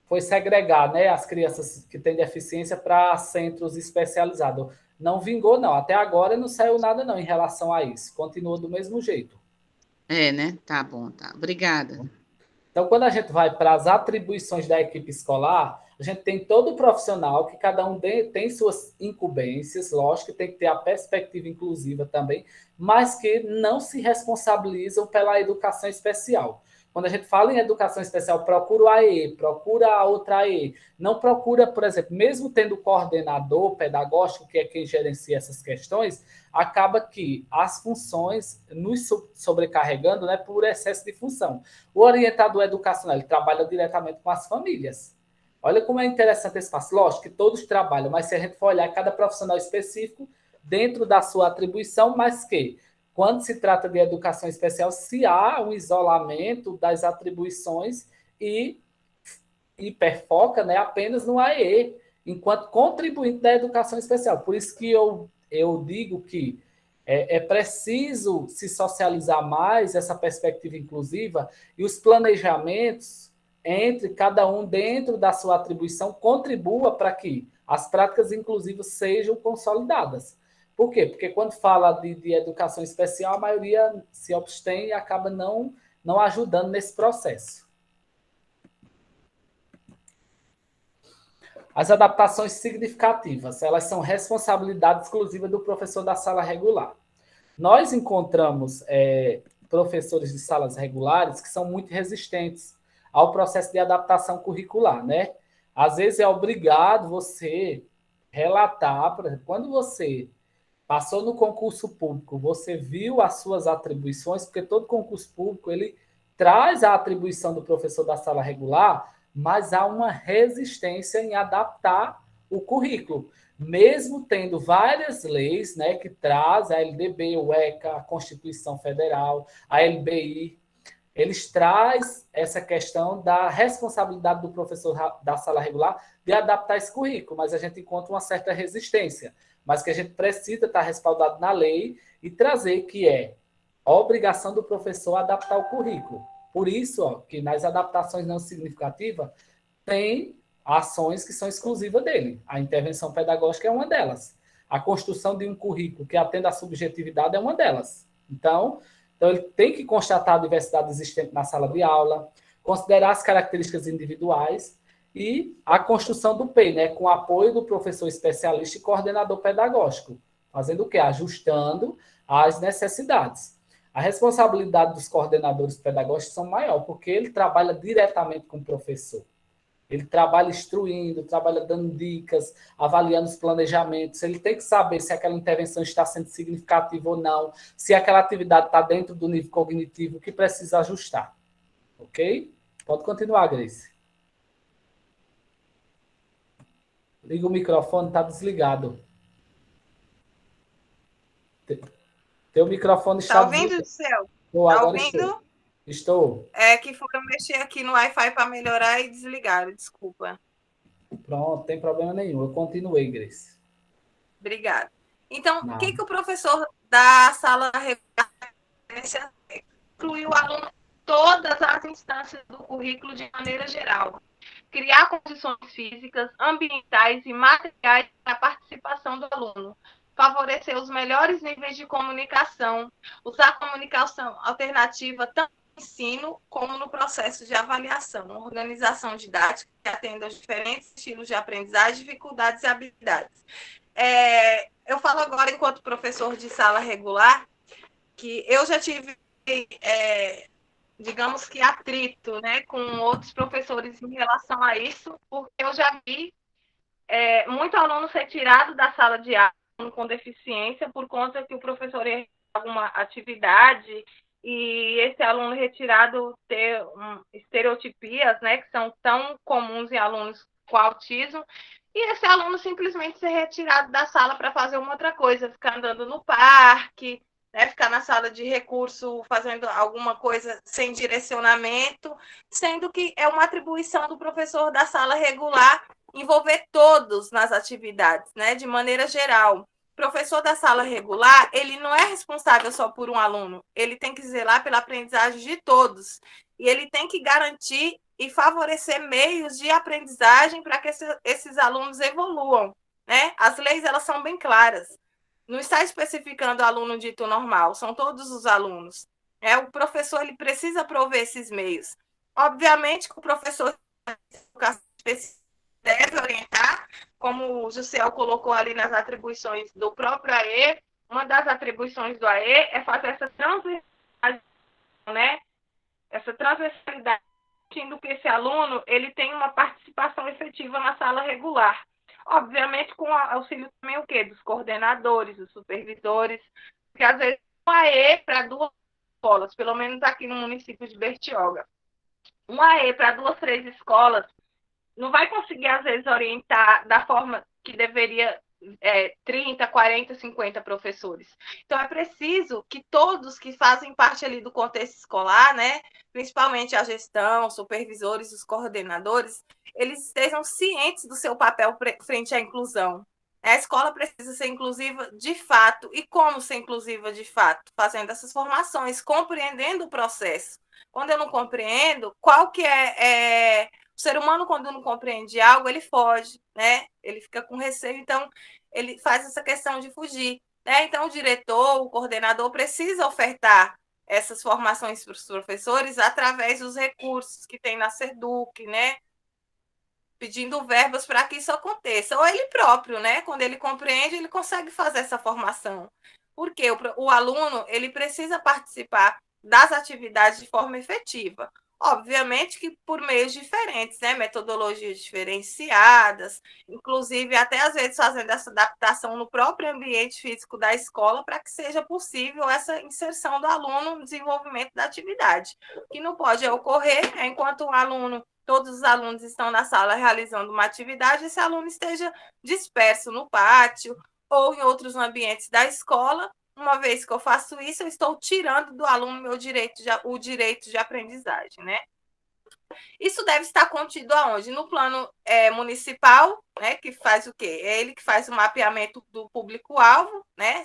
Foi segregar, né, as crianças que têm deficiência para centros especializados. Não vingou, não. Até agora não saiu nada, não, em relação a isso. Continua do mesmo jeito. Né? Tá bom, tá. Obrigada. Então, quando a gente vai para as atribuições da equipe escolar, a gente tem todo o profissional que cada um tem suas incumbências, lógico que tem que ter a perspectiva inclusiva também, mas que não se responsabilizam pela educação especial. Quando a gente fala em educação especial, procura o AE, procura a outra AE. Não procura, por exemplo, mesmo tendo coordenador pedagógico, que é quem gerencia essas questões, acaba que as funções nos sobrecarregando, né, por excesso de função. O orientador educacional ele trabalha diretamente com as famílias. Olha como é interessante esse espaço. Lógico que todos trabalham, mas se a gente for olhar cada profissional específico dentro da sua atribuição, mas que quando se trata de educação especial, se há um isolamento das atribuições e hiperfoca, né, apenas no AE, enquanto contribuinte da educação especial. Por isso que eu digo que é preciso se socializar mais essa perspectiva inclusiva e os planejamentos entre cada um dentro da sua atribuição, contribua para que as práticas inclusivas sejam consolidadas. Por quê? Porque quando fala de educação especial, a maioria se abstém e acaba não ajudando nesse processo. As adaptações significativas, elas são responsabilidade exclusiva do professor da sala regular. Nós encontramos professores de salas regulares que são muito resistentes ao processo de adaptação curricular, né? Às vezes é obrigado você relatar, por exemplo, quando você passou no concurso público, você viu as suas atribuições, porque todo concurso público ele traz a atribuição do professor da sala regular, mas há uma resistência em adaptar o currículo, mesmo tendo várias leis, né, que traz a LDB, o ECA, a Constituição Federal, a LBI, eles trazem essa questão da responsabilidade do professor da sala regular de adaptar esse currículo, mas a gente encontra uma certa resistência, mas que a gente precisa estar respaldado na lei e trazer que é a obrigação do professor adaptar o currículo. Por isso, que nas adaptações não significativas, tem ações que são exclusivas dele. A intervenção pedagógica é uma delas. A construção de um currículo que atenda à subjetividade é uma delas. Então ele tem que constatar a diversidade existente na sala de aula, considerar as características individuais e a construção do PEI, né, com o apoio do professor especialista e coordenador pedagógico, fazendo o quê? Ajustando às necessidades. A responsabilidade dos coordenadores pedagógicos são maior, porque ele trabalha diretamente com o professor. Ele trabalha instruindo, trabalha dando dicas, avaliando os planejamentos. Ele tem que saber se aquela intervenção está sendo significativa ou não, se aquela atividade está dentro do nível cognitivo que precisa ajustar. Ok? Pode continuar, Grace. Liga o microfone, está desligado. Teu microfone está Tá ouvindo, Gisele? Tá ouvindo? Estou. É que foram mexer aqui no Wi-Fi para melhorar e desligaram, desculpa. Pronto, não tem problema nenhum. Eu continuei, Grace. Obrigada. Então, o que o professor da sala inclui o aluno em todas as instâncias do currículo de maneira geral? Criar condições físicas, ambientais e materiais para a participação do aluno. Favorecer os melhores níveis de comunicação, usar a comunicação alternativa tanto no ensino como no processo de avaliação, organização didática que atenda aos diferentes estilos de aprendizagem, dificuldades e habilidades. Eu falo agora, enquanto professor de sala regular, que eu já tive, digamos que atrito, né, com outros professores em relação a isso, porque eu já vi muito aluno ser tirado da sala de aula com deficiência por conta que o professor ia alguma atividade e esse aluno retirado ter estereotipias, né, que são tão comuns em alunos com autismo, e esse aluno simplesmente ser retirado da sala para fazer uma outra coisa, ficar andando no parque, né, ficar na sala de recurso fazendo alguma coisa sem direcionamento, sendo que é uma atribuição do professor da sala regular envolver todos nas atividades, né, de maneira geral. O professor da sala regular, ele não é responsável só por um aluno, ele tem que zelar pela aprendizagem de todos, e ele tem que garantir e favorecer meios de aprendizagem para que esses alunos evoluam, né? As leis, elas são bem claras. Não está especificando o aluno dito normal, são todos os alunos. O professor ele precisa prover esses meios. Obviamente que o professor de educação específica deve orientar, como o Jussiel colocou ali nas atribuições do próprio AE, uma das atribuições do AE é fazer essa transversalidade, né? Essa transversalidade, sentindo que esse aluno ele tem uma participação efetiva na sala regular. Obviamente, com auxílio também o quê? Dos coordenadores, dos supervisores, porque às vezes um AE para 2 escolas, pelo menos aqui no município de Bertioga, um AE para 2, 3 escolas, não vai conseguir, às vezes, orientar da forma que deveria 30, 40, 50 professores. Então, é preciso que todos que fazem parte ali do contexto escolar, né, principalmente a gestão, os supervisores, os coordenadores, eles estejam cientes do seu papel frente à inclusão, A escola precisa ser inclusiva de fato. E como ser inclusiva de fato? Fazendo essas formações, compreendendo o processo. Quando eu não compreendo, qual que o ser humano, quando não compreende algo, ele foge, né? Ele fica com receio, então ele faz essa questão de fugir. Né? Então, o diretor, o coordenador precisa ofertar essas formações para os professores através dos recursos que tem na SEDUC, né? Pedindo verbas para que isso aconteça. Ou ele próprio, né? Quando ele compreende, ele consegue fazer essa formação. Porque o aluno ele precisa participar das atividades de forma efetiva. Obviamente que por meios diferentes, né? Metodologias diferenciadas, inclusive até às vezes fazendo essa adaptação no próprio ambiente físico da escola para que seja possível essa inserção do aluno no desenvolvimento da atividade. O que não pode ocorrer é enquanto o aluno todos os alunos estão na sala realizando uma atividade, esse aluno esteja disperso no pátio ou em outros ambientes da escola. Uma vez que eu faço isso, eu estou tirando do aluno o direito de aprendizagem, né? Isso deve estar contido aonde? No plano municipal, né? Que faz o quê? É ele que faz o mapeamento do público-alvo, né?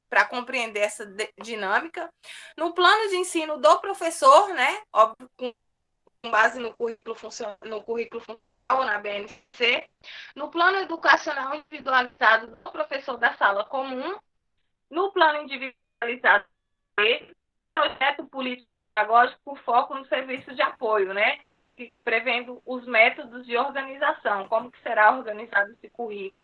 Para compreender essa dinâmica. No plano de ensino do professor, né? Óbvio, com base no currículo funcional, na BNC, no plano educacional individualizado do professor da sala comum, no plano individualizado do projeto político-pedagógico com foco no serviço de apoio, né? Prevendo os métodos de organização, como que será organizado esse currículo,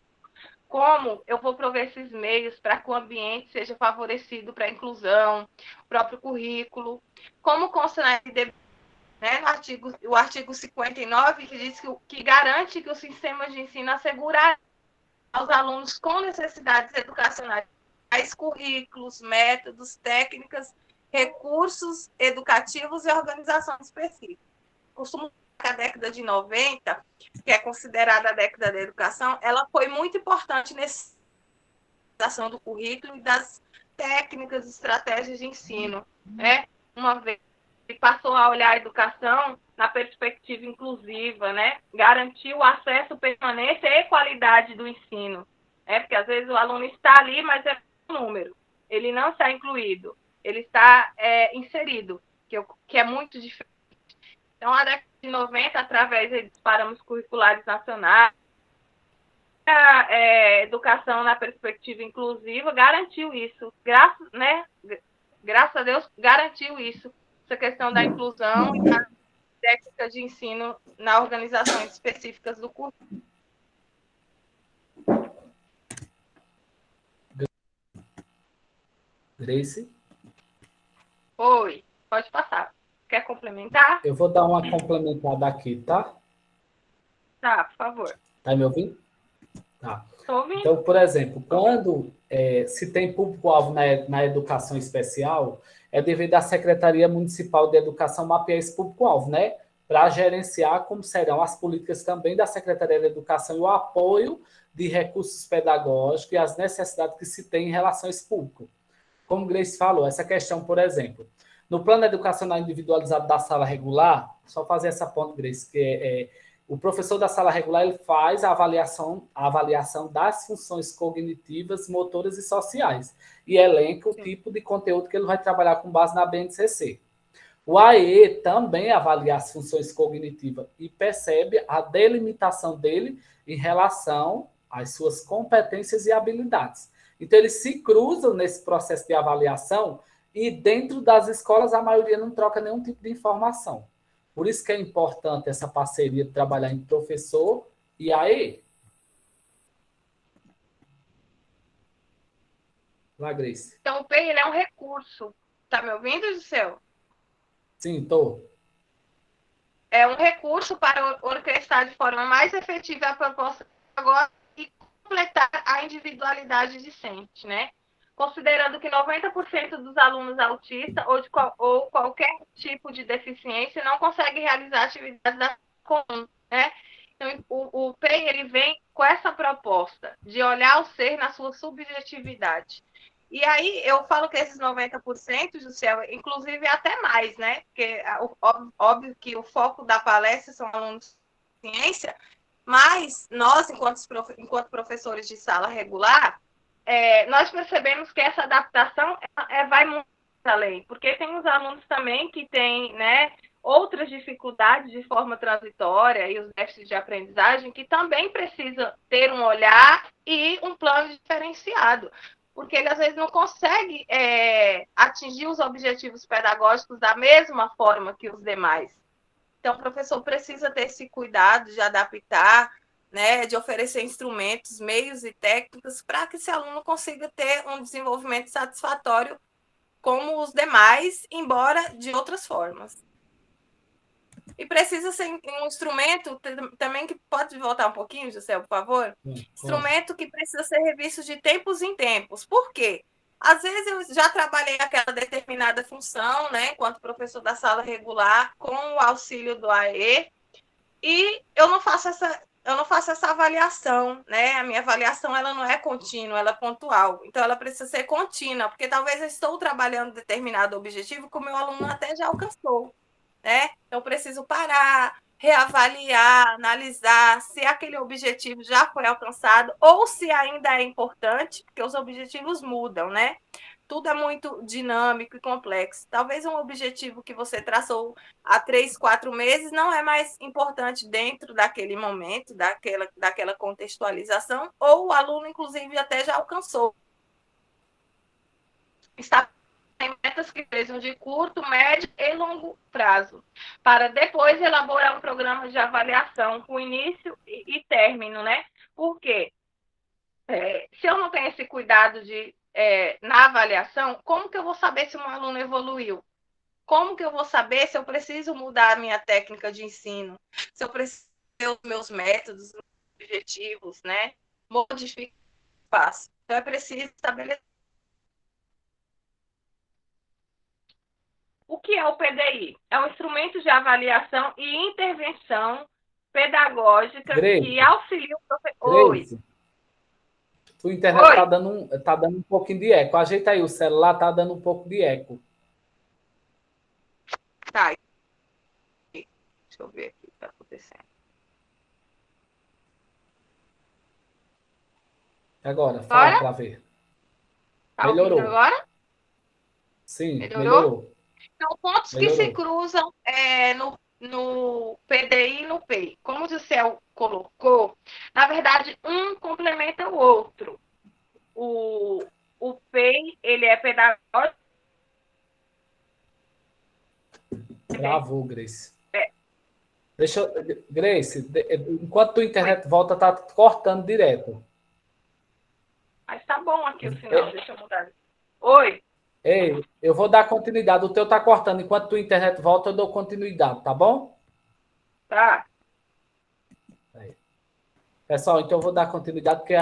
como eu vou prover esses meios para que o ambiente seja favorecido para a inclusão, o próprio currículo, como constar né, o artigo 59, que diz que garante que o sistema de ensino assegura aos alunos com necessidades educacionais currículos, métodos, técnicas, recursos educativos e organização específica. Costumo dizer que a década de 90, que é considerada a década da educação, ela foi muito importante nessa ação do currículo e das técnicas e estratégias de ensino. Né? Uma vez e passou a olhar a educação na perspectiva inclusiva, né? Garantir o acesso, permanência e qualidade do ensino. Né? Porque às vezes o aluno está ali, mas é um número. Ele não está incluído, ele está inserido, que é muito diferente. Então, a década de 90, através dos parâmetros curriculares nacionais, a educação na perspectiva inclusiva garantiu isso. Graças a Deus, garantiu isso. Essa questão da inclusão e da técnica de ensino na organizações específicas do curso. Grace? Oi, pode passar. Quer complementar? Eu vou dar uma complementada aqui, tá? Tá, por favor. Tá me ouvindo? Tá. Tô ouvindo. Então, por exemplo, quando se tem público-alvo na educação especial, é devido à Secretaria Municipal de Educação mapear esse público-alvo, né? Para gerenciar como serão as políticas também da Secretaria de Educação e o apoio de recursos pedagógicos e as necessidades que se tem em relação a esse público. Como Grace falou, essa questão, por exemplo, no plano educacional individualizado da sala regular, só fazer essa ponta, Grace, que o professor da sala regular ele faz a avaliação das funções cognitivas, motoras e sociais e elenca o tipo de conteúdo que ele vai trabalhar com base na BNCC. O AE também avalia as funções cognitivas e percebe a delimitação dele em relação às suas competências e habilidades. Então, eles se cruzam nesse processo de avaliação e dentro das escolas a maioria não troca nenhum tipo de informação. Por isso que é importante essa parceria de trabalhar entre professor e AE. Vai, Grace. Então, o PEI é um recurso. Tá me ouvindo, Gisele? Sim, estou. É um recurso para orquestrar de forma mais efetiva a proposta agora e completar a individualidade discente, né? Considerando que 90% dos alunos autistas ou qualquer tipo de deficiência não consegue realizar atividades da comum, né? Então, o PEI ele vem com essa proposta de olhar o ser na sua subjetividade. E aí eu falo que esses 90%, Juscel, inclusive até mais, né? Porque óbvio que o foco da palestra são alunos de ciência, Mas nós, enquanto professores de sala regular, nós percebemos que essa adaptação vai muito além, porque tem os alunos também que têm, né, outras dificuldades de forma transitória e os déficits de aprendizagem que também precisam ter um olhar e um plano diferenciado, porque ele às vezes não consegue atingir os objetivos pedagógicos da mesma forma que os demais. Então, o professor precisa ter esse cuidado de adaptar, né, de oferecer instrumentos, meios e técnicas para que esse aluno consiga ter um desenvolvimento satisfatório como os demais, embora de outras formas. E precisa ser um instrumento também que pode voltar um pouquinho, José, por favor? Instrumento que precisa ser revisto de tempos em tempos. Por quê? Às vezes eu já trabalhei aquela determinada função, né, enquanto professor da sala regular, com o auxílio do AE, e eu não faço essa avaliação, né? A minha avaliação ela não é contínua, ela é pontual. Então ela precisa ser contínua, porque talvez eu estou trabalhando determinado objetivo que o meu aluno até já alcançou, né? Então eu preciso parar, reavaliar, analisar se aquele objetivo já foi alcançado ou se ainda é importante, porque os objetivos mudam, né? Tudo é muito dinâmico e complexo. Talvez um objetivo que você traçou há 3, 4 meses não é mais importante dentro daquele momento, daquela contextualização, ou o aluno, inclusive, até já alcançou. Está em metas que sejam de curto, médio e longo prazo, para depois elaborar um programa de avaliação com início e término, né? Por quê? Se eu não tenho esse cuidado na avaliação, como que eu vou saber se um aluno evoluiu? Como que eu vou saber se eu preciso mudar a minha técnica de ensino? Se eu preciso ter os meus métodos, os objetivos, né? Modificar o passo. Então, é preciso estabelecer. O que é o PDI? É um instrumento de avaliação e intervenção pedagógica que auxilia o professor. Oi. Tua internet está dando um pouquinho de eco. Ajeita aí, o celular está dando um pouco de eco. Tá. Deixa eu ver aqui o que está acontecendo. Agora, fala para ver. Tá melhorou agora? Sim, melhorou. Então, pontos que se cruzam no PDI e no PEI. Como o Gisele colocou, na verdade, um complementa o outro. O PEI, ele é pedagógico. Travou, Grace. Grace, enquanto a internet volta, tá cortando direto. Mas tá bom aqui o sinal, deixa eu mudar. Oi. Ei, eu vou dar continuidade. O teu tá cortando. Enquanto tua internet volta, eu dou continuidade, tá bom? Tá. Aí. Pessoal, então eu vou dar continuidade, porque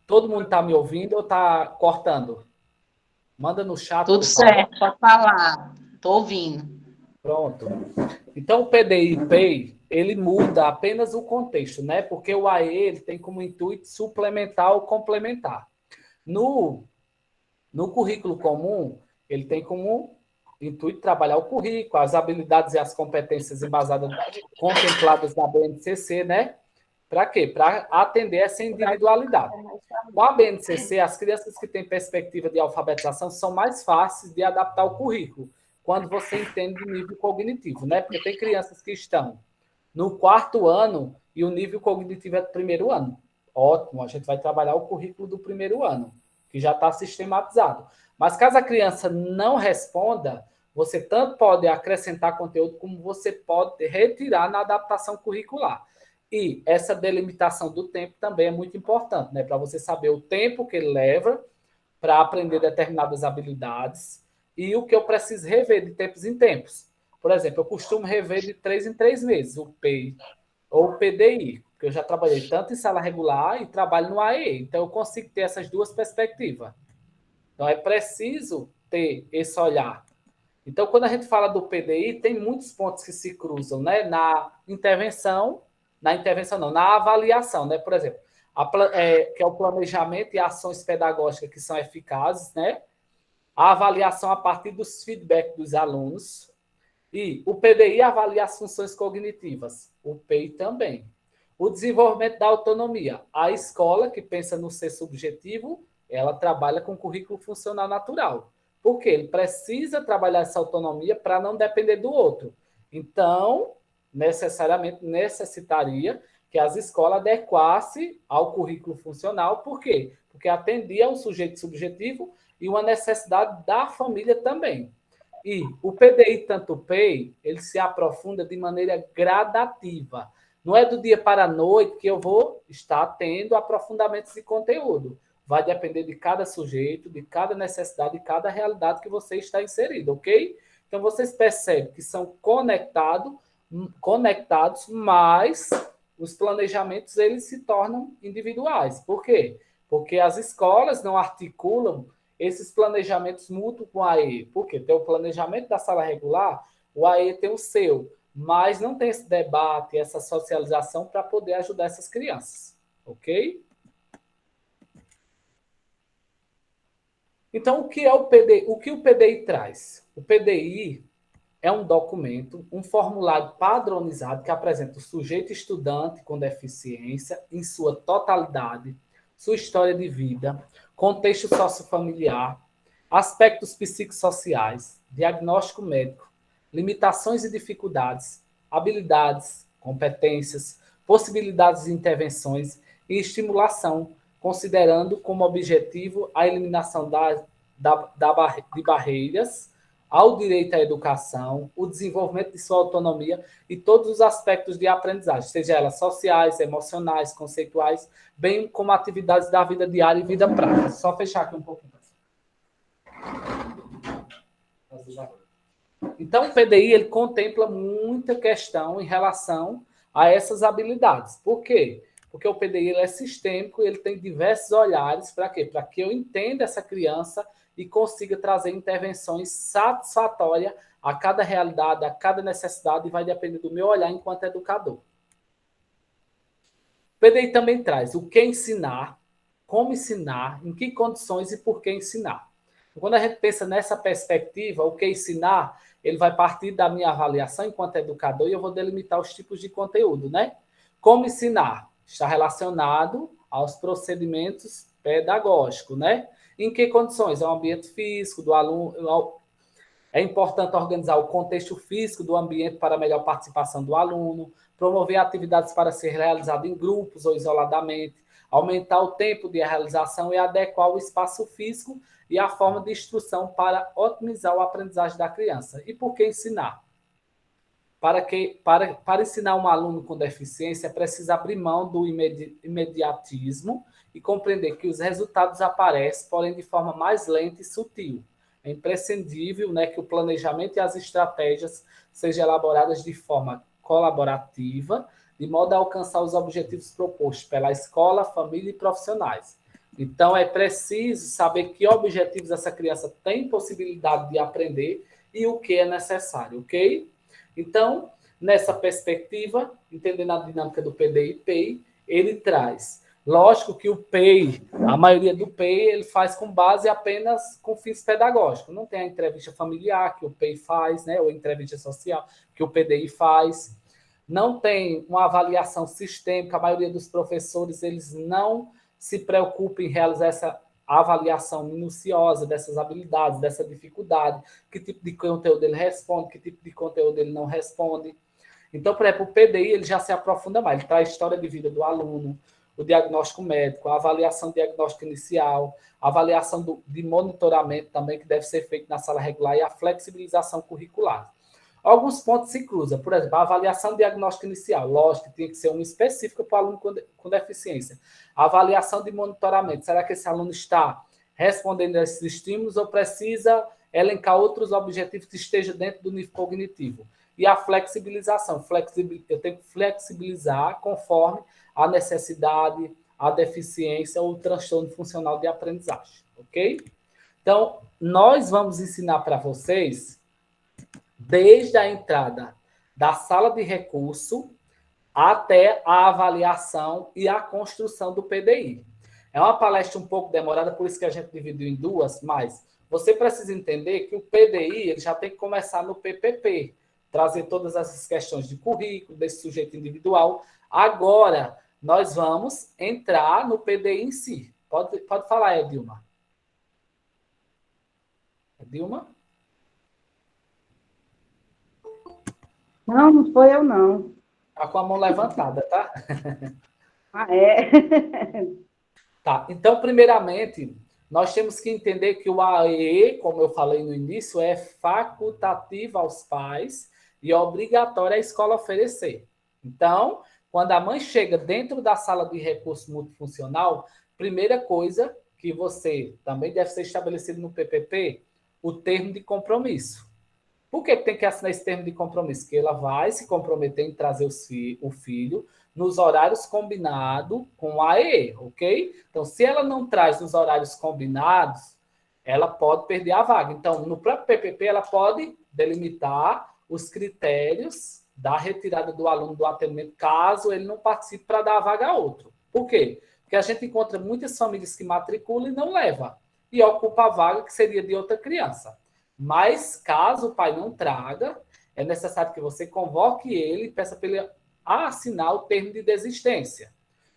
todo mundo tá me ouvindo ou tá cortando? Manda no chat. Tudo certo, pode falar. Tô ouvindo. Pronto. Então, o PDI e PEI, ele muda apenas o contexto, né? Porque o AE ele tem como intuito suplementar ou complementar. No currículo comum, ele tem como intuito trabalhar o currículo, as habilidades e as competências embasadas, contempladas na BNCC, né? Para quê? Para atender essa individualidade. Com a BNCC, as crianças que têm perspectiva de alfabetização são mais fáceis de adaptar o currículo, quando você entende o nível cognitivo, né? Porque tem crianças que estão no 4º ano e o nível cognitivo é do 1º ano. Ótimo, a gente vai trabalhar o currículo do 1º ano, que já está sistematizado. Mas caso a criança não responda, você tanto pode acrescentar conteúdo como você pode retirar na adaptação curricular. E essa delimitação do tempo também é muito importante, né? Para você saber o tempo que ele leva para aprender determinadas habilidades e o que eu preciso rever de tempos em tempos. Por exemplo, eu costumo rever de 3 em 3 meses o PEI ou o PDI, porque eu já trabalhei tanto em sala regular e trabalho no AE, então eu consigo ter essas duas perspectivas. Então é preciso ter esse olhar. Então, quando a gente fala do PDI, tem muitos pontos que se cruzam, né? Na avaliação, né? Por exemplo, que é o planejamento e ações pedagógicas que são eficazes, né? A avaliação a partir dos feedbacks dos alunos. E o PDI avalia as funções cognitivas, o PEI também. O desenvolvimento da autonomia. A escola, que pensa no ser subjetivo, ela trabalha com currículo funcional natural. Por quê? Ele precisa trabalhar essa autonomia para não depender do outro. Então, necessariamente necessitaria que as escolas adequassem ao currículo funcional. Por quê? Porque atendia ao sujeito subjetivo e uma necessidade da família também. E o PDI, tanto o PEI, ele se aprofunda de maneira gradativa. Não é do dia para a noite que eu vou estar tendo aprofundamentos de conteúdo. Vai depender de cada sujeito, de cada necessidade, de cada realidade que você está inserido, ok? Então, vocês percebem que são conectados, mas os planejamentos eles se tornam individuais. Por quê? Porque as escolas não articulam esses planejamentos mútuos com a AE. Por quê? Tem o planejamento da sala regular, o AE tem o seu, mas não tem esse debate, essa socialização para poder ajudar essas crianças, ok? Então, o que é o PDI? O que o PDI traz? O PDI é um documento, um formulário padronizado que apresenta o sujeito estudante com deficiência em sua totalidade, sua história de vida, contexto sociofamiliar, aspectos psicossociais, diagnóstico médico, limitações e dificuldades, habilidades, competências, possibilidades de intervenções e estimulação, considerando como objetivo a eliminação de barreiras ao direito à educação, o desenvolvimento de sua autonomia e todos os aspectos de aprendizagem, seja elas sociais, emocionais, conceituais, bem como atividades da vida diária e vida prática. Só fechar aqui um pouquinho. Então, o PDI ele contempla muita questão em relação a essas habilidades. Por quê? Porque o PDI ele é sistêmico e ele tem diversos olhares. Para quê? Para que eu entenda essa criança e consiga trazer intervenções satisfatórias a cada realidade, a cada necessidade, e vai depender do meu olhar enquanto educador. O PDI também traz o que ensinar, como ensinar, em que condições e por que ensinar. Quando a gente pensa nessa perspectiva, o que ensinar, ele vai partir da minha avaliação enquanto educador e eu vou delimitar os tipos de conteúdo, né? Como ensinar? Está relacionado aos procedimentos pedagógicos, né? Em que condições? É o ambiente físico do aluno. É importante organizar o contexto físico do ambiente para a melhor participação do aluno, promover atividades para ser realizadas em grupos ou isoladamente, aumentar o tempo de realização e adequar o espaço físico e a forma de instrução para otimizar a aprendizagem da criança. E por que ensinar? Para ensinar um aluno com deficiência, é preciso abrir mão do imediatismo e compreender que os resultados aparecem, porém, de forma mais lenta e sutil. É imprescindível, né, que o planejamento e as estratégias sejam elaboradas de forma colaborativa, de modo a alcançar os objetivos propostos pela escola, família e profissionais. Então, é preciso saber que objetivos essa criança tem possibilidade de aprender e o que é necessário, ok? Então, nessa perspectiva, entendendo a dinâmica do PDI e PEI, ele traz. Lógico que o PEI, a maioria do PEI, ele faz com base apenas com fins pedagógicos. Não tem a entrevista familiar que o PEI faz, né, ou a entrevista social que o PDI faz. Não tem uma avaliação sistêmica. A maioria dos professores, eles não se preocupam em realizar essa avaliação minuciosa dessas habilidades, dessa dificuldade, que tipo de conteúdo ele responde, que tipo de conteúdo ele não responde. Então, por exemplo, o PDI ele já se aprofunda mais, ele traz a história de vida do aluno, o diagnóstico médico, a avaliação diagnóstica inicial, a avaliação de monitoramento também, que deve ser feito na sala regular, e a flexibilização curricular. Alguns pontos se cruzam, por exemplo, a avaliação diagnóstica inicial, lógico que tem que ser uma específica para o aluno com deficiência. A avaliação de monitoramento, será que esse aluno está respondendo a esses estímulos ou precisa elencar outros objetivos que estejam dentro do nível cognitivo? E a flexibilização, eu tenho que flexibilizar conforme a necessidade, a deficiência ou o transtorno funcional de aprendizagem, ok? Então, nós vamos ensinar para vocês desde a entrada da sala de recurso até a avaliação e a construção do PDI. É uma palestra um pouco demorada, por isso que a gente dividiu em duas, mas você precisa entender que o PDI ele já tem que começar no PPP, trazer todas essas questões de currículo, desse sujeito individual, Agora, nós vamos entrar no PDI em si. Pode falar, Edilma. Edilma? Não, não foi eu, não. Está com a mão levantada, tá? Ah, é? Tá. Então, primeiramente, nós temos que entender que o AE, como eu falei no início, é facultativo aos pais e é obrigatório a escola oferecer. Então, quando a mãe chega dentro da sala de recurso multifuncional, primeira coisa que você também deve ser estabelecido no PPP, o termo de compromisso. Por que tem que assinar esse termo de compromisso? Porque ela vai se comprometer em trazer o filho nos horários combinados com a AE, ok? Então, se ela não traz nos horários combinados, ela pode perder a vaga. Então, no próprio PPP, ela pode delimitar os critérios da retirada do aluno do atendimento, caso ele não participe para dar a vaga a outro. Por quê? Porque a gente encontra muitas famílias que matriculam e não levam, e ocupa a vaga que seria de outra criança. Mas, caso o pai não traga, é necessário que você convoque ele e peça para ele assinar o termo de desistência,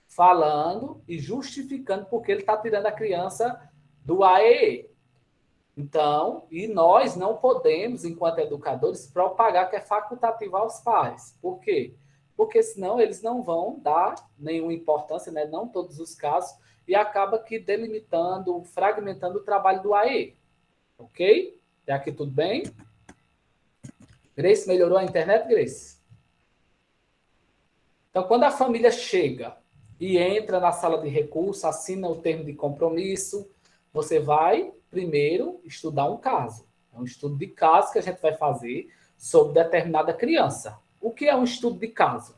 falando e justificando porque ele está tirando a criança do AEE. Então, e nós não podemos, enquanto educadores, propagar que é facultativo aos pais. Por quê? Porque senão eles não vão dar nenhuma importância, né? Não todos os casos, e acaba que delimitando, fragmentando o trabalho do AE. Ok? Até aqui tudo bem? Grace, melhorou a internet, Grace? Então, quando a família chega e entra na sala de recurso, assina o termo de compromisso, você vai, primeiro, estudar um caso. É um estudo de caso que a gente vai fazer sobre determinada criança. O que é um estudo de caso?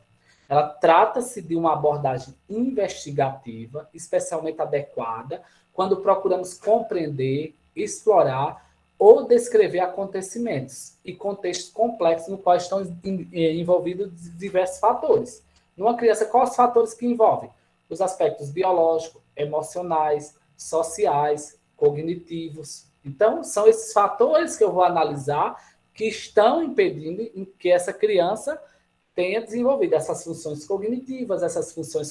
Ela trata-se de uma abordagem investigativa, especialmente adequada, quando procuramos compreender, explorar ou descrever acontecimentos e contextos complexos no qual estão envolvidos diversos fatores. Numa criança, quais os fatores que envolvem? Os aspectos biológicos, emocionais, sociais, cognitivos. Então, são esses fatores que eu vou analisar que estão impedindo que essa criança tenha desenvolvido essas funções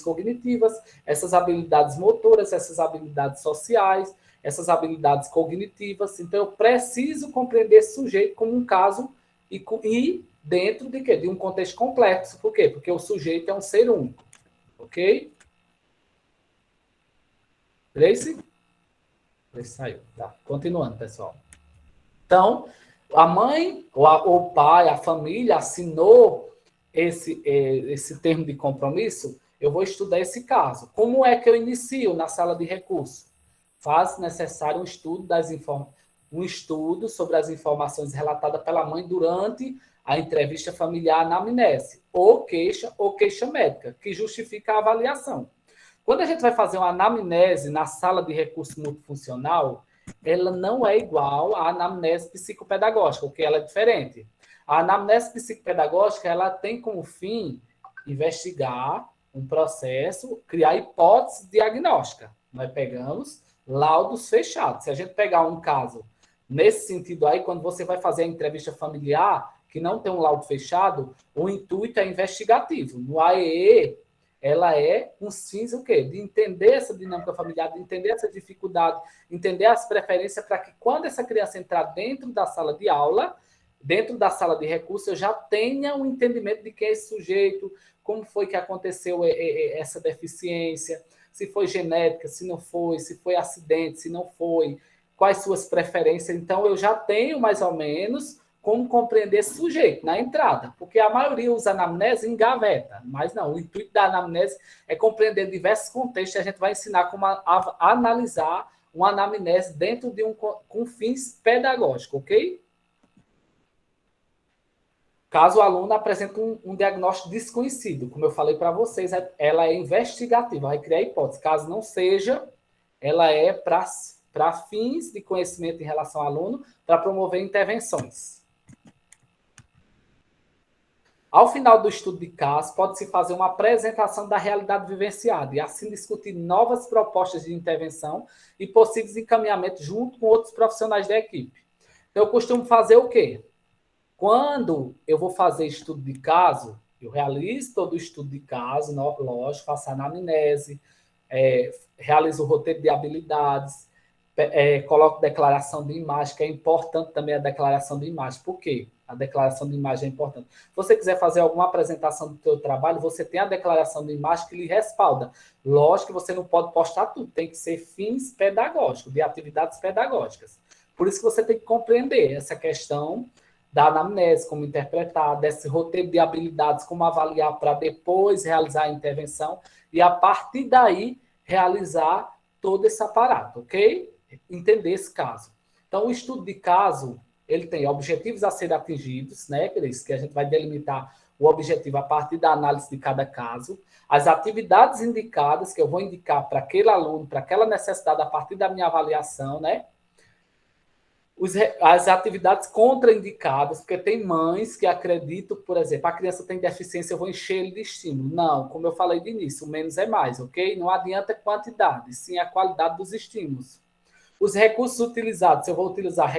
cognitivas, essas habilidades motoras, essas habilidades sociais, essas habilidades cognitivas. Então, eu preciso compreender esse sujeito como um caso e dentro de quê? De um contexto complexo. Por quê? Porque o sujeito é um ser único. Ok? Grace? Grace saiu. Tá. Continuando, pessoal. Então, a mãe, o pai, a família assinou esse termo de compromisso, eu vou estudar esse caso. Como é que eu inicio na sala de recurso? Faz necessário um estudo sobre as informações relatadas pela mãe durante a entrevista familiar anamnese, ou queixa médica, que justifica a avaliação. Quando a gente vai fazer uma anamnese na sala de recurso multifuncional, ela não é igual à anamnese psicopedagógica, porque ela é diferente. A anamnese psicopedagógica, ela tem como fim investigar um processo, criar hipótese diagnóstica. Nós pegamos laudos fechados. Se a gente pegar um caso nesse sentido aí, quando você vai fazer a entrevista familiar, que não tem um laudo fechado, o intuito é investigativo. No AEE, ela é um fins o quê? De entender essa dinâmica familiar, de entender essa dificuldade, entender as preferências para que quando essa criança entrar dentro da sala de aula, dentro da sala de recurso, eu já tenha um entendimento de quem é esse sujeito, como foi que aconteceu essa deficiência, se foi genética, se não foi, se foi acidente, se não foi, quais suas preferências. Então, eu já tenho mais ou menos como compreender esse sujeito na entrada, porque a maioria usa anamnese em gaveta, mas não, o intuito da anamnese é compreender diversos contextos, a gente vai ensinar como analisar uma anamnese dentro de com fins pedagógicos, ok? Caso o aluno apresente um diagnóstico desconhecido, como eu falei para vocês, ela é investigativa, vai criar hipótese. Caso não seja, ela é para fins de conhecimento em relação ao aluno, para promover intervenções. Ao final do estudo de caso, pode-se fazer uma apresentação da realidade vivenciada e assim discutir novas propostas de intervenção e possíveis encaminhamentos junto com outros profissionais da equipe. Então, eu costumo fazer o quê? Quando eu vou fazer estudo de caso, Eu realizo todo o estudo de caso, lógico, faço a anamnese, realizo o roteiro de habilidades, coloco declaração de imagem, que é importante também a declaração de imagem. Por quê? A declaração de imagem é importante. Se você quiser fazer alguma apresentação do seu trabalho, você tem a declaração de imagem que lhe respalda. Lógico que você não pode postar tudo, tem que ser fins pedagógicos, de atividades pedagógicas. Por isso que você tem que compreender essa questão da anamnese, como interpretar, desse roteiro de habilidades, como avaliar para depois realizar a intervenção e, a partir daí, realizar todo esse aparato, ok? Entender esse caso. Então, o estudo de caso, ele tem objetivos a serem atingidos, né, Cris? Que a gente vai delimitar o objetivo a partir da análise de cada caso, as atividades indicadas, que eu vou indicar para aquele aluno, para aquela necessidade a partir da minha avaliação, né? As atividades contraindicadas, porque tem mães que acreditam, por exemplo, a criança tem deficiência, eu vou encher ele de estímulo. Não, como eu falei de início, o menos é mais, ok? Não adianta a quantidade, sim a qualidade dos estímulos. Os recursos utilizados, eu vou utilizar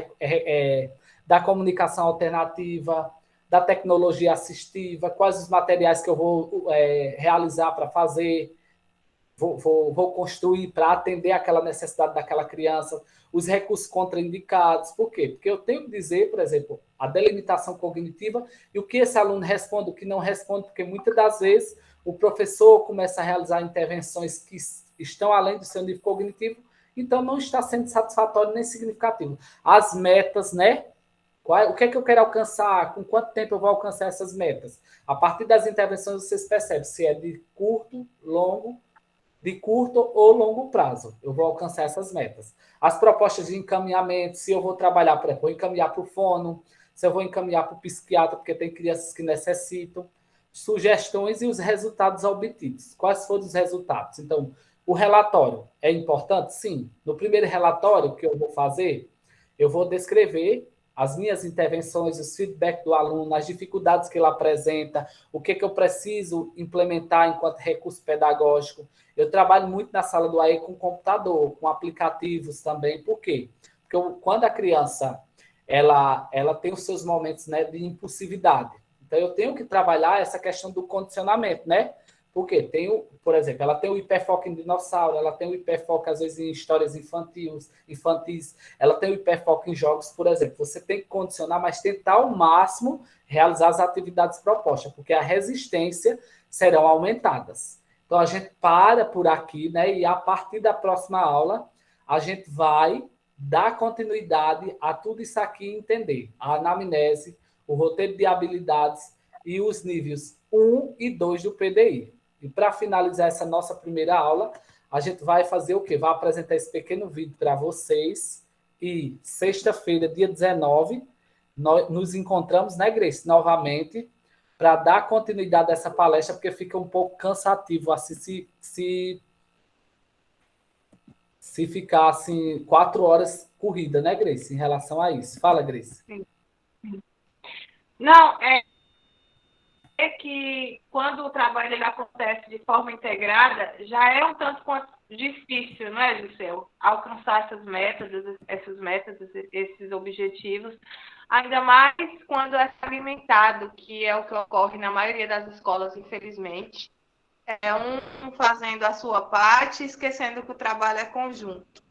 da comunicação alternativa, da tecnologia assistiva, quais os materiais que eu vou realizar para fazer, vou construir para atender aquela necessidade daquela criança, os recursos contraindicados. Por quê? Porque eu tenho que dizer, por exemplo, a delimitação cognitiva e o que esse aluno responde, o que não responde, porque muitas das vezes o professor começa a realizar intervenções que estão além do seu nível cognitivo, então não está sendo satisfatório nem significativo. As metas, né? O que é que eu quero alcançar? Com quanto tempo eu vou alcançar essas metas? A partir das intervenções vocês percebem se é de curto ou longo prazo. Eu vou alcançar essas metas. As propostas de encaminhamento, se eu vou trabalhar, por exemplo, vou encaminhar para o fono, se eu vou encaminhar para o psiquiatra, porque tem crianças que necessitam, sugestões e os resultados obtidos. Quais foram os resultados? Então, o relatório é importante? Sim. No primeiro relatório que eu vou fazer, eu vou descrever as minhas intervenções, os feedback do aluno, as dificuldades que ele apresenta, o que eu preciso implementar enquanto recurso pedagógico. Eu trabalho muito na sala do AE com computador, com aplicativos também. Por quê? Porque quando a criança ela tem os seus momentos, né, de impulsividade, então eu tenho que trabalhar essa questão do condicionamento, né? Porque por exemplo, ela tem o hiperfoco em dinossauro, ela tem o hiperfoco, às vezes, em histórias infantis, ela tem o hiperfoco em jogos, por exemplo. Você tem que condicionar, mas tentar ao máximo realizar as atividades propostas, porque a resistência serão aumentadas. Então, a gente para por aqui, né? E a partir da próxima aula, a gente vai dar continuidade a tudo isso aqui e entender a anamnese, o roteiro de habilidades e os níveis 1 e 2 do PDI. E para finalizar essa nossa primeira aula, a gente vai fazer o quê? Vai apresentar esse pequeno vídeo para vocês. E sexta-feira, dia 19, nós nos encontramos, né, Grace, novamente, para dar continuidade a essa palestra, porque fica um pouco cansativo assim, se ficar assim 4 horas corrida, né, Grace, em relação a isso. Fala, Grace. Sim. Não, que quando o trabalho ele acontece de forma integrada, já é um tanto quanto difícil, não é, Gisele? Alcançar essas metas, esses objetivos, ainda mais quando é alimentado, que é o que ocorre na maioria das escolas, infelizmente. É um fazendo a sua parte, esquecendo que o trabalho é conjunto.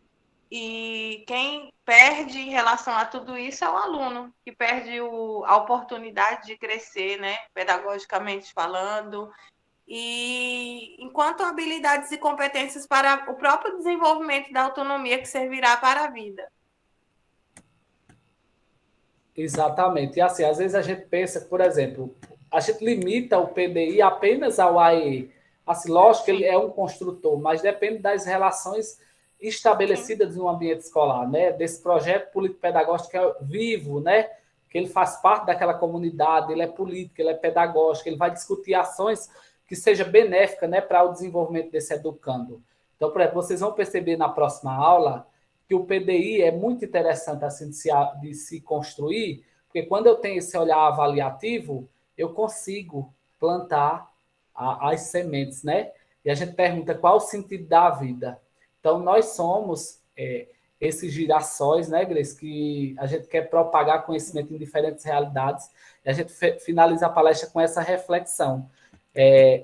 E quem perde em relação a tudo isso é o aluno, que perde a oportunidade de crescer, né, pedagogicamente falando, e enquanto habilidades e competências para o próprio desenvolvimento da autonomia que servirá para a vida. Exatamente. E assim, às vezes a gente pensa, por exemplo, a gente limita o PDI apenas ao AE. Assim, lógico que ele é um construtor, mas depende das relações estabelecidas no ambiente escolar, né? Desse projeto político-pedagógico que é vivo, né? Que ele faz parte daquela comunidade, ele é político, ele é pedagógico, ele vai discutir ações que seja benéfica, né, para o desenvolvimento desse educando. Então, por exemplo, vocês vão perceber na próxima aula que o PDI é muito interessante assim de se construir, porque quando eu tenho esse olhar avaliativo, eu consigo plantar as sementes, né? E a gente pergunta qual o sentido da vida. Então, nós somos esses girassóis, né, Grace, que a gente quer propagar conhecimento em diferentes realidades, e a gente finaliza a palestra com essa reflexão.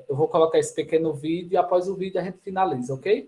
Eu vou colocar esse pequeno vídeo, e após o vídeo a gente finaliza, ok?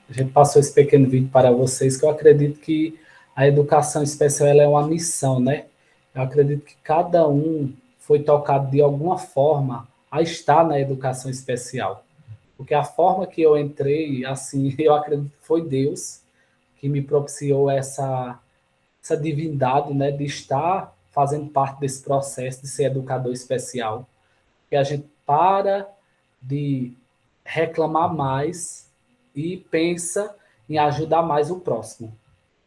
A gente passou esse pequeno vídeo para vocês, que eu acredito que a educação especial ela é uma missão, né? Eu acredito que cada um foi tocado de alguma forma a estar na educação especial. Porque a forma que eu entrei, assim, eu acredito que foi Deus que me propiciou essa divindade, né, de estar fazendo parte desse processo de ser educador especial. Que a gente para de reclamar mais e pensa em ajudar mais o próximo.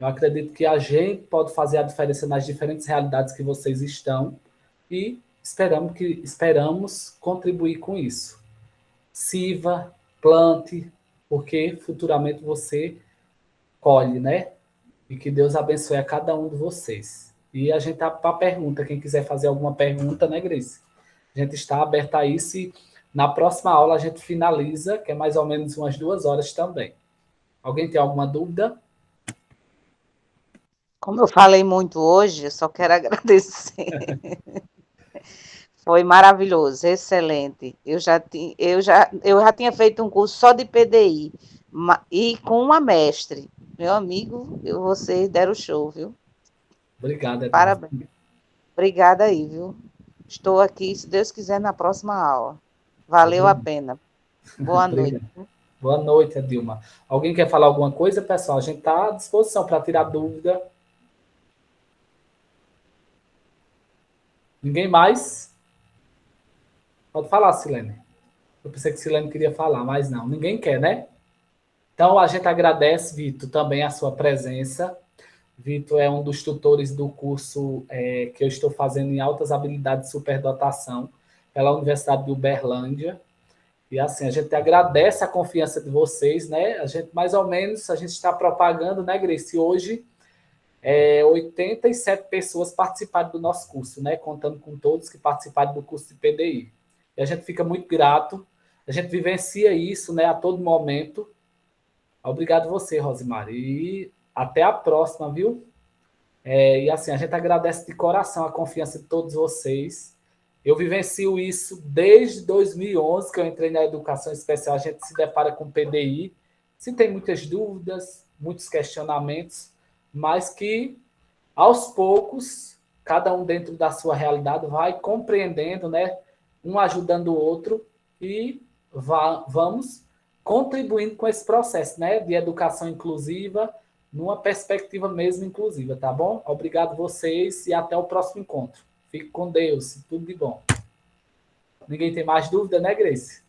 Eu acredito que a gente pode fazer a diferença nas diferentes realidades que vocês estão e esperamos contribuir com isso. Sirva, plante, porque futuramente você colhe, né? E que Deus abençoe a cada um de vocês. E a gente está para a pergunta, quem quiser fazer alguma pergunta, né, Grace? A gente está aberto a isso e na próxima aula a gente finaliza, que é mais ou menos umas 2 horas também. Alguém tem alguma dúvida? Como eu falei muito hoje, eu só quero agradecer. Foi maravilhoso, excelente. Eu já tinha feito um curso só de PDI e com uma mestre. Meu amigo, vocês deram show, viu? Obrigado. Parabéns. Obrigada aí, viu? Estou aqui, se Deus quiser, na próxima aula. Valeu a pena. Boa noite. Boa noite, Dilma. Alguém quer falar alguma coisa, pessoal? A gente está à disposição para tirar dúvida. Ninguém mais? Pode falar, Silene. Eu pensei que Silene queria falar, mas não. Ninguém quer, né? Então, a gente agradece, Vitor, também a sua presença. Vitor é um dos tutores do curso que eu estou fazendo em Altas Habilidades de Superdotação pela Universidade de Uberlândia. E assim, a gente agradece a confiança de vocês, né? A gente, mais ou menos, a gente está propagando, né, Grace? Hoje, 87 pessoas participaram do nosso curso, né? Contando com todos que participaram do curso de PDI. E a gente fica muito grato, a gente vivencia isso, né, a todo momento. Obrigado você, Rosemary. E até a próxima, viu? E assim, a gente agradece de coração a confiança de todos vocês. Eu vivencio isso desde 2011, que eu entrei na educação especial, a gente se depara com PDI. Se tem muitas dúvidas, muitos questionamentos, mas que, aos poucos, cada um dentro da sua realidade vai compreendendo, né? Um ajudando o outro e vamos contribuindo com esse processo, né? De educação inclusiva, numa perspectiva mesmo inclusiva, tá bom? Obrigado vocês e até o próximo encontro. Fique com Deus, tudo de bom. Ninguém tem mais dúvida, né, Grace?